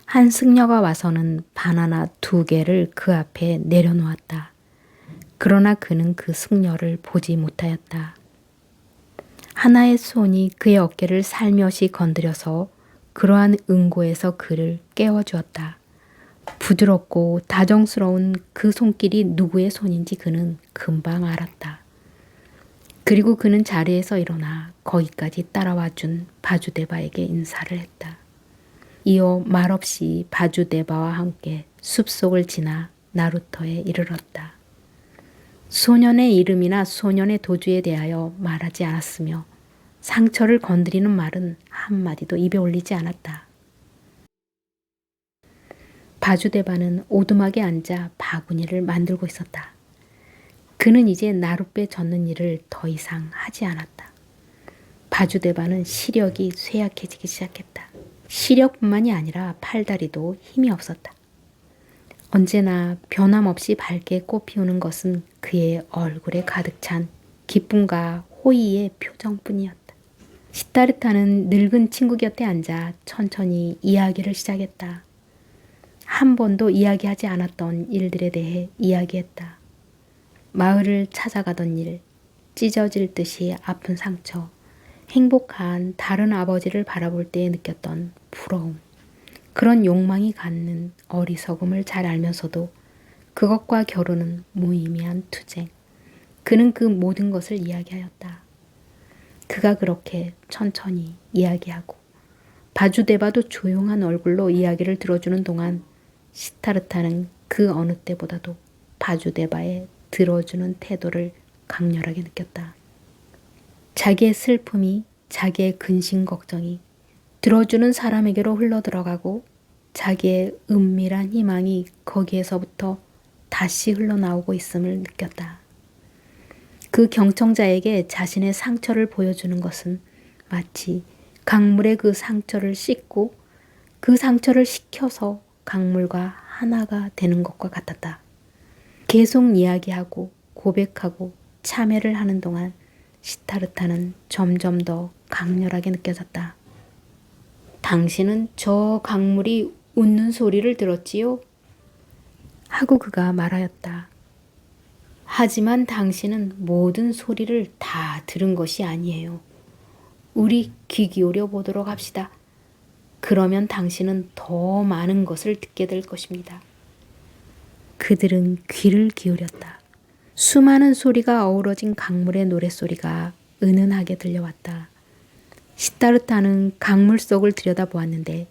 한 승려가 와서는 바나나 2개를 그 앞에 내려놓았다. 그러나 그는 그 승려를 보지 못하였다. 하나의 손이 그의 어깨를 살며시 건드려서 그러한 응고에서 그를 깨워주었다. 부드럽고 다정스러운 그 손길이 누구의 손인지 그는 금방 알았다. 그리고 그는 자리에서 일어나 거기까지 따라와준 바주데바에게 인사를 했다. 이어 말없이 바주데바와 함께 숲속을 지나 나루터에 이르렀다. 소년의 이름이나 소년의 도주에 대하여 말하지 않았으며 상처를 건드리는 말은 한마디도 입에 올리지 않았다. 바주데바는 오두막에 앉아 바구니를 만들고 있었다. 그는 이제 나룻배 젓는 일을 더 이상 하지 않았다. 바주데바는 시력이 쇠약해지기 시작했다. 시력뿐만이 아니라 팔다리도 힘이 없었다. 언제나 변함없이 밝게 꽃피우는 것은 그의 얼굴에 가득 찬 기쁨과 호의의 표정뿐이었다. 시타르타는 늙은 친구 곁에 앉아 천천히 이야기를 시작했다. 한 번도 이야기하지 않았던 일들에 대해 이야기했다. 마을을 찾아가던 일, 찢어질 듯이 아픈 상처, 행복한 다른 아버지를 바라볼 때 느꼈던 부러움, 그런 욕망이 갖는 어리석음을 잘 알면서도 그것과 결혼은 무의미한 투쟁. 그는 그 모든 것을 이야기하였다. 그가 그렇게 천천히 이야기하고 바주데바도 조용한 얼굴로 이야기를 들어주는 동안 시타르타는 그 어느 때보다도 바주데바의 들어주는 태도를 강렬하게 느꼈다. 자기의 슬픔이, 자기의 근심 걱정이 들어주는 사람에게로 흘러들어가고 자기의 은밀한 희망이 거기에서부터 다시 흘러나오고 있음을 느꼈다. 그 경청자에게 자신의 상처를 보여주는 것은 마치 강물의 그 상처를 씻고 그 상처를 식혀서 강물과 하나가 되는 것과 같았다. 계속 이야기하고 고백하고 참회를 하는 동안 시타르타는 점점 더 강렬하게 느껴졌다. 당신은 저 강물이 웃는 소리를 들었지요? 하고 그가 말하였다. 하지만 당신은 모든 소리를 다 들은 것이 아니에요. 우리 귀 기울여 보도록 합시다. 그러면 당신은 더 많은 것을 듣게 될 것입니다. 그들은 귀를 기울였다. 수많은 소리가 어우러진 강물의 노랫소리가 은은하게 들려왔다. 시타르타는 강물 속을 들여다보았는데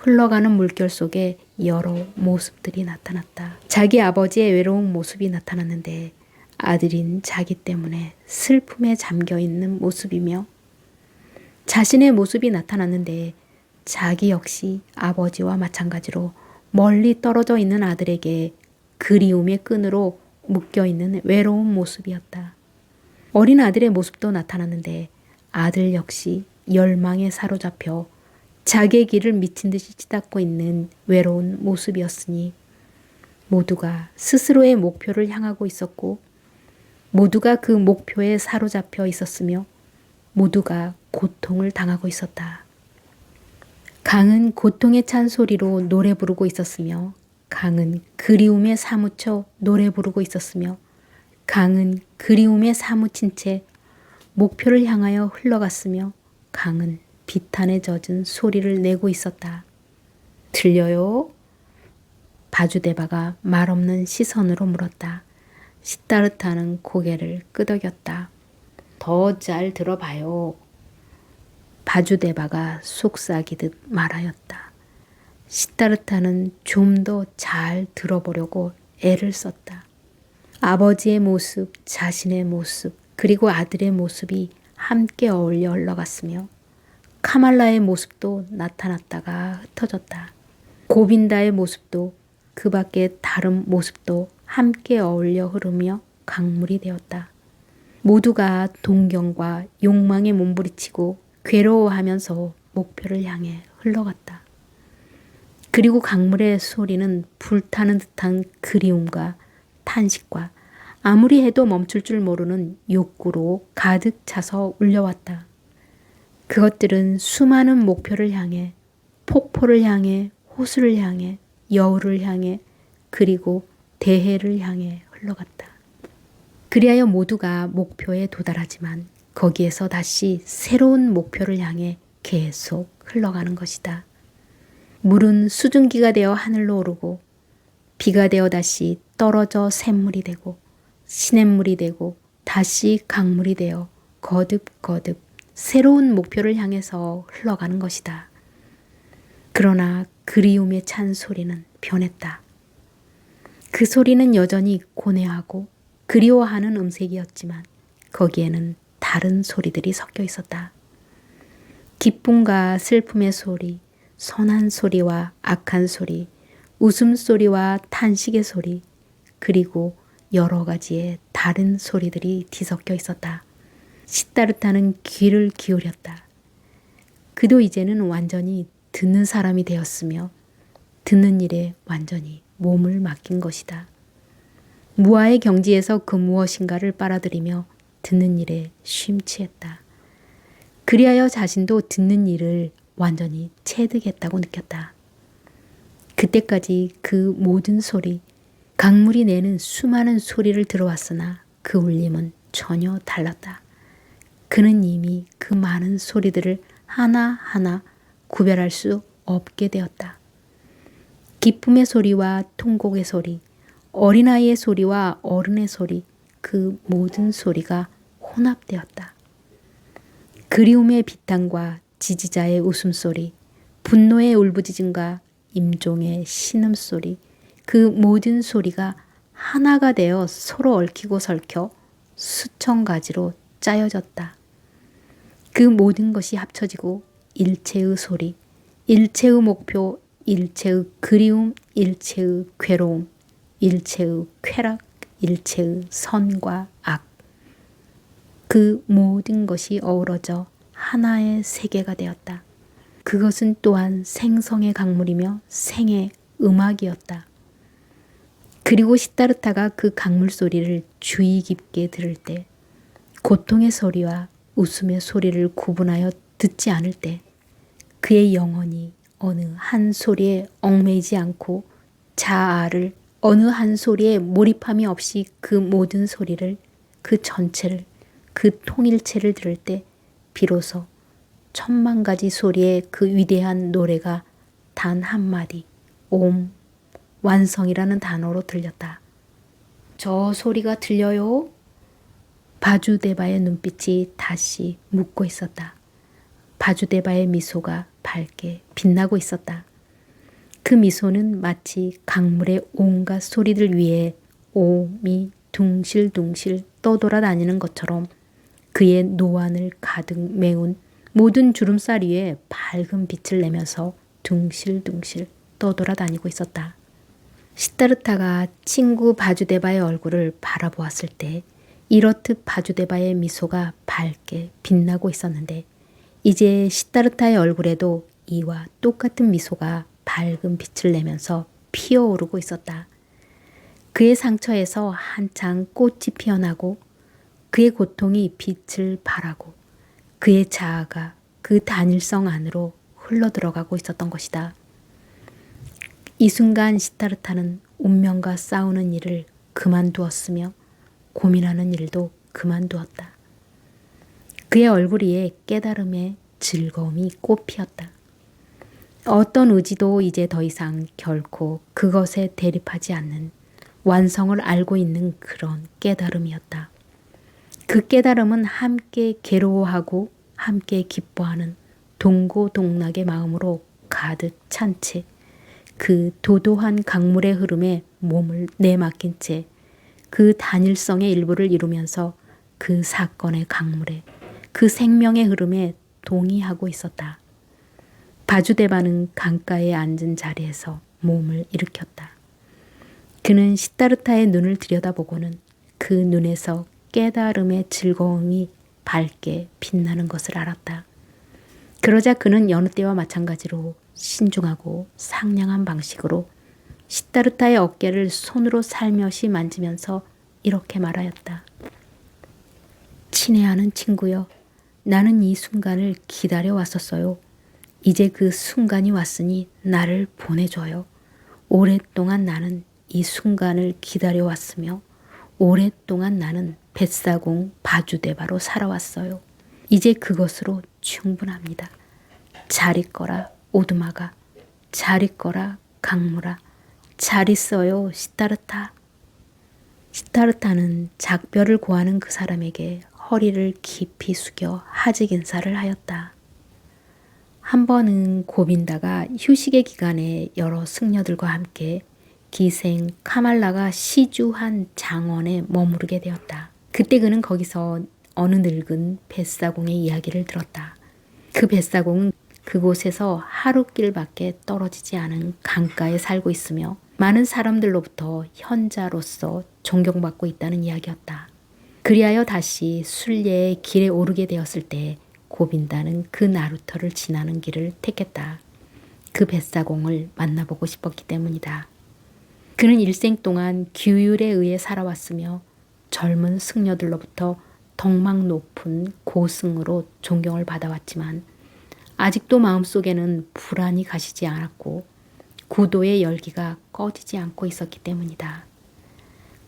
흘러가는 물결 속에 여러 모습들이 나타났다. 자기 아버지의 외로운 모습이 나타났는데 아들인 자기 때문에 슬픔에 잠겨있는 모습이며 자신의 모습이 나타났는데 자기 역시 아버지와 마찬가지로 멀리 떨어져 있는 아들에게 그리움의 끈으로 묶여있는 외로운 모습이었다. 어린 아들의 모습도 나타났는데 아들 역시 열망에 사로잡혀 자기의 길을 미친 듯이 치닫고 있는 외로운 모습이었으니 모두가 스스로의 목표를 향하고 있었고 모두가 그 목표에 사로잡혀 있었으며 모두가 고통을 당하고 있었다. 강은 고통에 찬 소리로 노래 부르고 있었으며 강은 그리움에 사무쳐 노래 부르고 있었으며 강은 그리움에 사무친 채 목표를 향하여 흘러갔으며 강은 비탄에 젖은 소리를 내고 있었다. 들려요? 바주데바가 말없는 시선으로 물었다. 시타르타는 고개를 끄덕였다. 더 잘 들어봐요. 바주데바가 속삭이듯 말하였다. 시타르타는 좀 더 잘 들어보려고 애를 썼다. 아버지의 모습, 자신의 모습, 그리고 아들의 모습이 함께 어울려 흘러갔으며 카말라의 모습도 나타났다가 흩어졌다. 고빈다의 모습도 그 밖의 다른 모습도 함께 어울려 흐르며 강물이 되었다. 모두가 동경과 욕망에 몸부리치고 괴로워하면서 목표를 향해 흘러갔다. 그리고 강물의 소리는 불타는 듯한 그리움과 탄식과 아무리 해도 멈출 줄 모르는 욕구로 가득 차서 울려왔다. 그것들은 수많은 목표를 향해, 폭포를 향해, 호수를 향해, 여울을 향해, 그리고 대해를 향해 흘러갔다. 그리하여 모두가 목표에 도달하지만 거기에서 다시 새로운 목표를 향해 계속 흘러가는 것이다. 물은 수증기가 되어 하늘로 오르고 비가 되어 다시 떨어져 샘물이 되고 시냇물이 되고 다시 강물이 되어 거듭거듭 새로운 목표를 향해서 흘러가는 것이다. 그러나 그리움에 찬 소리는 변했다. 그 소리는 여전히 고뇌하고 그리워하는 음색이었지만 거기에는 다른 소리들이 섞여 있었다. 기쁨과 슬픔의 소리, 선한 소리와 악한 소리, 웃음소리와 탄식의 소리, 그리고 여러 가지의 다른 소리들이 뒤섞여 있었다. 시타르타는 귀를 기울였다. 그도 이제는 완전히 듣는 사람이 되었으며 듣는 일에 완전히 몸을 맡긴 것이다. 무아의 경지에서 그 무엇인가를 빨아들이며 듣는 일에 쉼취했다. 그리하여 자신도 듣는 일을 완전히 체득했다고 느꼈다. 그때까지 그 모든 소리, 강물이 내는 수많은 소리를 들어왔으나 그 울림은 전혀 달랐다. 그는 이미 그 많은 소리들을 하나하나 구별할 수 없게 되었다. 기쁨의 소리와 통곡의 소리, 어린아이의 소리와 어른의 소리, 그 모든 소리가 혼합되었다. 그리움의 비탄과 지지자의 웃음소리, 분노의 울부짖음과 임종의 신음소리, 그 모든 소리가 하나가 되어 서로 얽히고 설켜 수천 가지로 짜여졌다. 그 모든 것이 합쳐지고 일체의 소리, 일체의 목표, 일체의 그리움, 일체의 괴로움, 일체의 쾌락, 일체의 선과 악. 그 모든 것이 어우러져 하나의 세계가 되었다. 그것은 또한 생성의 강물이며 생의 음악이었다. 그리고 시다르타가 그 강물 소리를 주의 깊게 들을 때, 고통의 소리와 웃음의 소리를 구분하여 듣지 않을 때, 그의 영혼이 어느 한 소리에 얽매이지 않고 자아를 어느 한 소리에 몰입함이 없이 그 모든 소리를, 그 전체를, 그 통일체를 들을 때 비로소 천만 가지 소리의 그 위대한 노래가 단 한마디, 옴, 완성이라는 단어로 들렸다. 저 소리가 들려요? 바주데바의 눈빛이 다시 묻고 있었다. 바주데바의 미소가 밝게 빛나고 있었다. 그 미소는 마치 강물의 온갖 소리들 위에 옴이 둥실둥실 떠돌아다니는 것처럼 그의 노안을 가득 메운 모든 주름살 위에 밝은 빛을 내면서 둥실둥실 떠돌아다니고 있었다. 시다르타가 친구 바주데바의 얼굴을 바라보았을 때 이렇듯 바주데바의 미소가 밝게 빛나고 있었는데, 이제 시다르타의 얼굴에도 이와 똑같은 미소가 밝은 빛을 내면서 피어오르고 있었다. 그의 상처에서 한창 꽃이 피어나고 그의 고통이 빛을 발하고 그의 자아가 그 단일성 안으로 흘러들어가고 있었던 것이다. 이 순간 시다르타는 운명과 싸우는 일을 그만두었으며 고민하는 일도 그만두었다. 그의 얼굴 위에 깨달음의 즐거움이 꽃피었다. 어떤 의지도 이제 더 이상 결코 그것에 대립하지 않는 완성을 알고 있는 그런 깨달음이었다. 그 깨달음은 함께 괴로워하고 함께 기뻐하는 동고동락의 마음으로 가득 찬 채 그 도도한 강물의 흐름에 몸을 내맡긴 채 그 단일성의 일부를 이루면서 그 사건의 강물에, 그 생명의 흐름에 동의하고 있었다. 바주데바는 강가에 앉은 자리에서 몸을 일으켰다. 그는 시다르타의 눈을 들여다보고는 그 눈에서 깨달음의 즐거움이 밝게 빛나는 것을 알았다. 그러자 그는 여느 때와 마찬가지로 신중하고 상냥한 방식으로 시다르타의 어깨를 손으로 살며시 만지면서 이렇게 말하였다. 친애하는 친구여, 나는 이 순간을 기다려왔었어요. 이제 그 순간이 왔으니 나를 보내줘요. 오랫동안 나는 이 순간을 기다려왔으며 오랫동안 나는 뱃사공 바주데바로 살아왔어요. 이제 그것으로 충분합니다. 잘 있거라 오두마가, 잘 있거라 강물아, 잘 있어요 시다르타. 시다르타는 작별을 고하는 그 사람에게 허리를 깊이 숙여 하직 인사를 하였다. 한 번은 고빈다가 휴식의 기간에 여러 승려들과 함께 기생 카말라가 시주한 장원에 머무르게 되었다. 그때 그는 거기서 어느 늙은 뱃사공의 이야기를 들었다. 그 뱃사공은 그곳에서 하루길밖에 떨어지지 않은 강가에 살고 있으며 많은 사람들로부터 현자로서 존경받고 있다는 이야기였다. 그리하여 다시 순례의 길에 오르게 되었을 때 고빈다는 그 나루터를 지나는 길을 택했다. 그 뱃사공을 만나보고 싶었기 때문이다. 그는 일생 동안 규율에 의해 살아왔으며 젊은 승려들로부터 덕망 높은 고승으로 존경을 받아왔지만 아직도 마음속에는 불안이 가시지 않았고 구도의 열기가 꺼지지 않고 있었기 때문이다.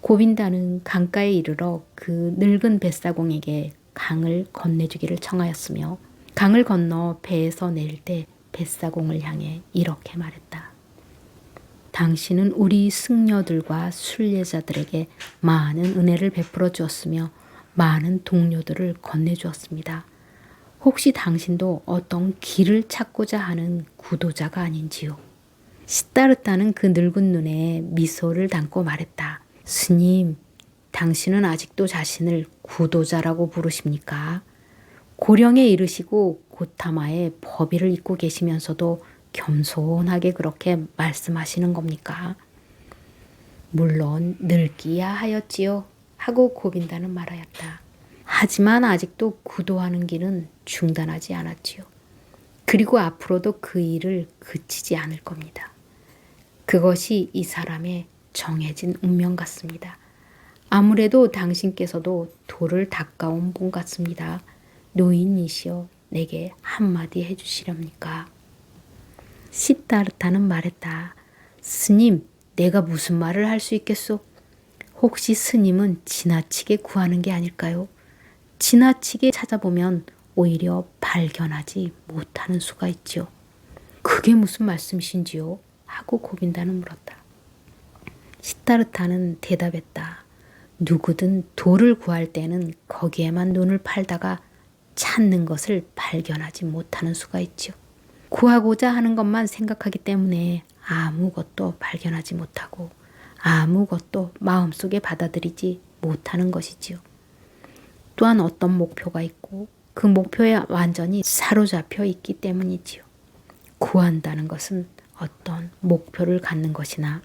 고빈다는 강가에 이르러 그 늙은 뱃사공에게 강을 건네주기를 청하였으며 강을 건너 배에서 내릴 때 뱃사공을 향해 이렇게 말했다. 당신은 우리 승려들과 순례자들에게 많은 은혜를 베풀어 주었으며 많은 동료들을 건네주었습니다. 혹시 당신도 어떤 길을 찾고자 하는 구도자가 아닌지요? 시다르타는 그 늙은 눈에 미소를 담고 말했다. 스님, 당신은 아직도 자신을 구도자라고 부르십니까? 고령에 이르시고 고타마의 법의를 입고 계시면서도 겸손하게 그렇게 말씀하시는 겁니까? 물론 늙기야 하였지요. 하고 고빈다는 말하였다. 하지만 아직도 구도하는 길은 중단하지 않았지요. 그리고 앞으로도 그 일을 그치지 않을 겁니다. 그것이 이 사람의 정해진 운명 같습니다. 아무래도 당신께서도 도를 닦아온 분 같습니다. 노인이시여 내게 한마디 해주시렵니까? 시다르타는 말했다. 스님, 내가 무슨 말을 할 수 있겠소? 혹시 스님은 지나치게 구하는 게 아닐까요? 지나치게 찾아보면 오히려 발견하지 못하는 수가 있지요. 그게 무슨 말씀이신지요? 하고 고빈다는 물었다. 시다르타는 대답했다. 누구든 도를 구할 때는 거기에만 눈을 팔다가 찾는 것을 발견하지 못하는 수가 있지요. 구하고자 하는 것만 생각하기 때문에 아무것도 발견하지 못하고 아무것도 마음속에 받아들이지 못하는 것이지요. 또한 어떤 목표가 있고 그 목표에 완전히 사로잡혀 있기 때문이지요. 구한다는 것은 어떤 목표를 갖는 것이나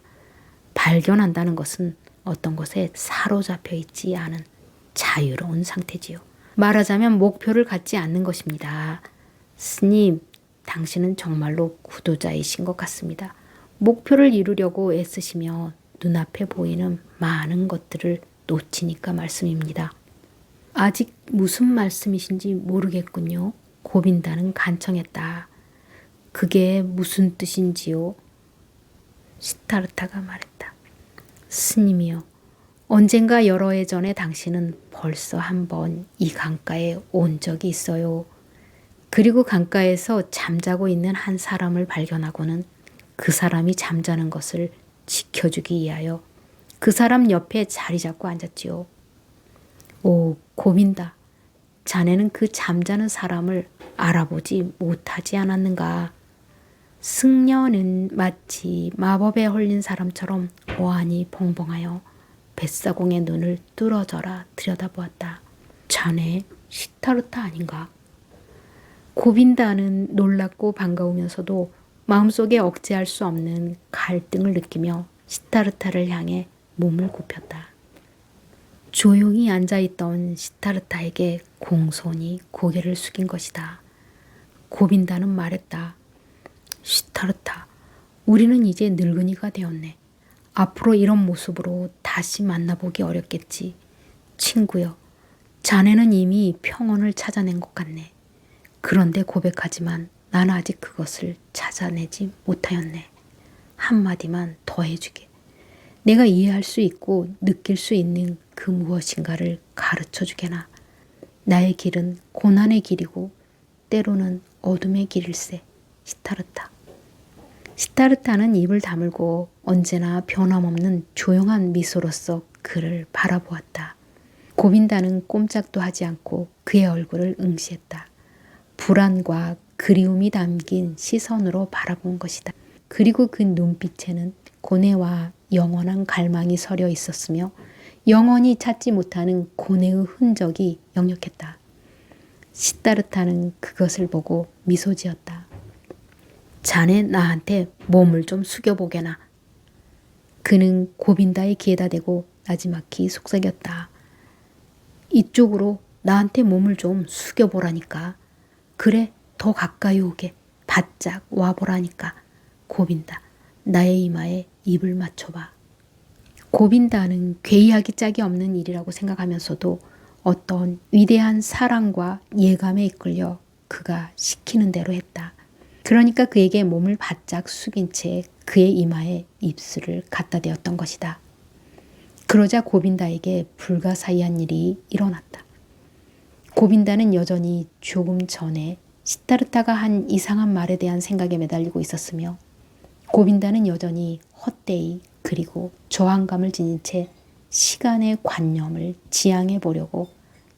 발견한다는 것은 어떤 것에 사로잡혀 있지 않은 자유로운 상태지요. 말하자면 목표를 갖지 않는 것입니다. 스님, 당신은 정말로 구도자이신 것 같습니다. 목표를 이루려고 애쓰시며 눈앞에 보이는 많은 것들을 놓치니까 말씀입니다. 아직 무슨 말씀이신지 모르겠군요. 고빈다는 간청했다. 그게 무슨 뜻인지요? 시타르타가 말했다. 스님이여, 언젠가 여러 해 전에 당신은 벌써 한 번 이 강가에 온 적이 있어요. 그리고 강가에서 잠자고 있는 한 사람을 발견하고는 그 사람이 잠자는 것을 지켜주기 위하여 그 사람 옆에 자리 잡고 앉았지요. 오, 고민다. 자네는 그 잠자는 사람을 알아보지 못하지 않았는가? 승려는 마치 마법에 홀린 사람처럼 오한이 벙벙하여 뱃사공의 눈을 뚫어져라 들여다보았다. 자네 시타르타 아닌가? 고빈다는 놀랍고 반가우면서도 마음속에 억제할 수 없는 갈등을 느끼며 시타르타를 향해 몸을 굽혔다. 조용히 앉아있던 시타르타에게 공손히 고개를 숙인 것이다. 고빈다는 말했다. 시타르타, 우리는 이제 늙은이가 되었네. 앞으로 이런 모습으로 다시 만나보기 어렵겠지. 친구여, 자네는 이미 평온을 찾아낸 것 같네. 그런데 고백하지만 나는 아직 그것을 찾아내지 못하였네. 한마디만 더 해주게. 내가 이해할 수 있고 느낄 수 있는 그 무엇인가를 가르쳐 주게나. 나의 길은 고난의 길이고 때로는 어둠의 길일세. 시타르타. 시타르타는 입을 다물고 언제나 변함없는 조용한 미소로써 그를 바라보았다. 고빈다는 꼼짝도 하지 않고 그의 얼굴을 응시했다. 불안과 그리움이 담긴 시선으로 바라본 것이다. 그리고 그 눈빛에는 고뇌와 영원한 갈망이 서려 있었으며 영원히 찾지 못하는 고뇌의 흔적이 역력했다. 시타르타는 그것을 보고 미소 지었다. 자네 나한테 몸을 좀 숙여보게나. 그는 고빈다의 귀에다 대고 나지막히 속삭였다. 이쪽으로 나한테 몸을 좀 숙여보라니까. 그래, 더 가까이 오게. 바짝 와보라니까. 고빈다, 나의 이마에 입을 맞춰봐. 고빈다는 괴이하기 짝이 없는 일이라고 생각하면서도 어떤 위대한 사랑과 예감에 이끌려 그가 시키는 대로 했다. 그러니까 그에게 몸을 바짝 숙인 채 그의 이마에 입술을 갖다 대었던 것이다. 그러자 고빈다에게 불가사의한 일이 일어났다. 고빈다는 여전히 조금 전에 시타르타가 한 이상한 말에 대한 생각에 매달리고 있었으며 고빈다는 여전히 헛되이 그리고 저항감을 지닌 채 시간의 관념을 지향해 보려고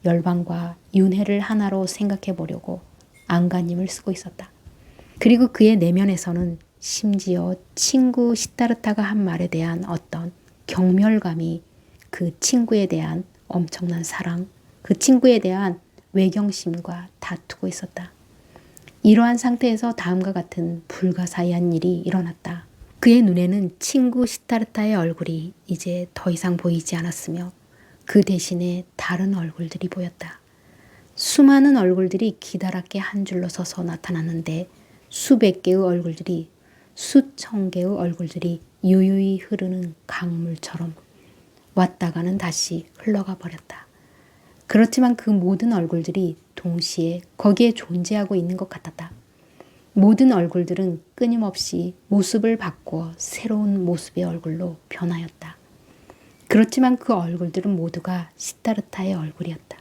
열방과 윤회를 하나로 생각해 보려고 안간힘을 쓰고 있었다. 그리고 그의 내면에서는 심지어 친구 시타르타가 한 말에 대한 어떤 경멸감이 그 친구에 대한 엄청난 사랑, 그 친구에 대한 외경심과 다투고 있었다. 이러한 상태에서 다음과 같은 불가사의한 일이 일어났다. 그의 눈에는 친구 시타르타의 얼굴이 이제 더 이상 보이지 않았으며 그 대신에 다른 얼굴들이 보였다. 수많은 얼굴들이 기다랗게 한 줄로 서서 나타났는데 수백 개의 얼굴들이 수천 개의 얼굴들이 유유히 흐르는 강물처럼 왔다가는 다시 흘러가 버렸다. 그렇지만 그 모든 얼굴들이 동시에 거기에 존재하고 있는 것 같았다. 모든 얼굴들은 끊임없이 모습을 바꾸어 새로운 모습의 얼굴로 변하였다. 그렇지만 그 얼굴들은 모두가 시타르타의 얼굴이었다.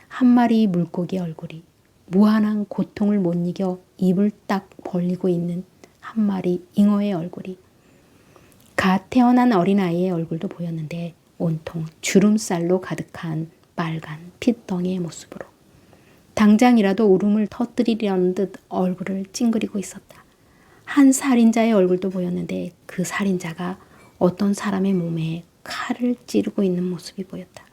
한 마리 물고기 얼굴이 무한한 고통을 못 이겨 입을 딱 벌리고 있는 한 마리 잉어의 얼굴이 갓 태어난 어린아이의 얼굴도 보였는데 온통 주름살로 가득한 빨간 핏덩이의 모습으로 당장이라도 울음을 터뜨리려는 듯 얼굴을 찡그리고 있었다. 한 살인자의 얼굴도 보였는데 그 살인자가 어떤 사람의 몸에 칼을 찌르고 있는 모습이 보였다.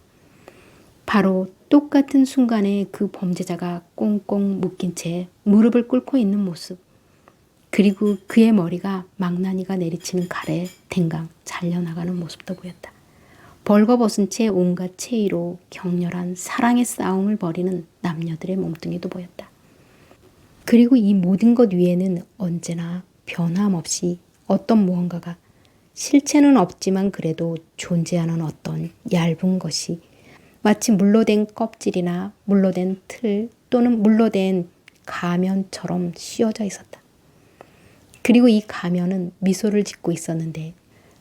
바로 똑같은 순간에 그 범죄자가 꽁꽁 묶인 채 무릎을 꿇고 있는 모습, 그리고 그의 머리가 망나니가 내리치는 칼에 댕강 잘려나가는 모습도 보였다. 벌거벗은 채 온갖 체의로 격렬한 사랑의 싸움을 벌이는 남녀들의 몸뚱이도 보였다. 그리고 이 모든 것 위에는 언제나 변함없이 어떤 무언가가 실체는 없지만 그래도 존재하는 어떤 얇은 것이 마치 물로 된 껍질이나 물로 된 틀 또는 물로 된 가면처럼 씌워져 있었다. 그리고 이 가면은 미소를 짓고 있었는데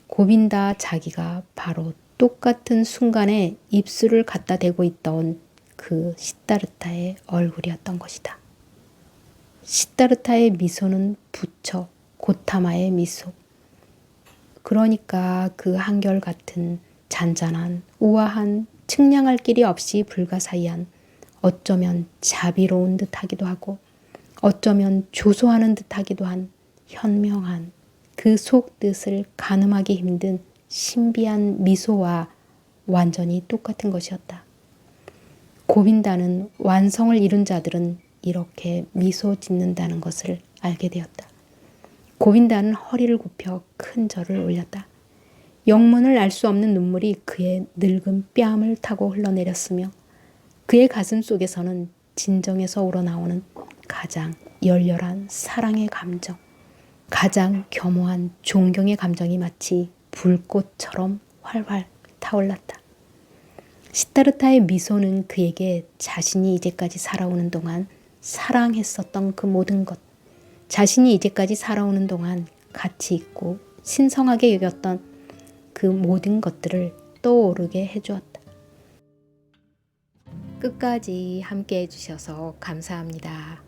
고빈다 자기가 바로 똑같은 순간에 입술을 갖다 대고 있던 그 시타르타의 얼굴이었던 것이다. 시타르타의 미소는 부처 고타마의 미소. 그러니까 그 한결같은 잔잔한 우아한 측량할 길이 없이 불가사의한 어쩌면 자비로운 듯하기도 하고 어쩌면 조소하는 듯하기도 한 현명한 그 속뜻을 가늠하기 힘든 신비한 미소와 완전히 똑같은 것이었다. 고빈다는 완성을 이룬 자들은 이렇게 미소 짓는다는 것을 알게 되었다. 고빈다는 허리를 굽혀 큰 절을 올렸다. 영문을 알 수 없는 눈물이 그의 늙은 뺨을 타고 흘러내렸으며 그의 가슴 속에서는 진정에서 우러나오는 가장 열렬한 사랑의 감정, 가장 겸허한 존경의 감정이 마치 불꽃처럼 활활 타올랐다. 시타르타의 미소는 그에게 자신이 이제까지 살아오는 동안 사랑했었던 그 모든 것, 자신이 이제까지 살아오는 동안 가치 있고 신성하게 여겼던 그 모든 것들을 떠오르게 해주었다. 끝까지 함께 해주셔서 감사합니다.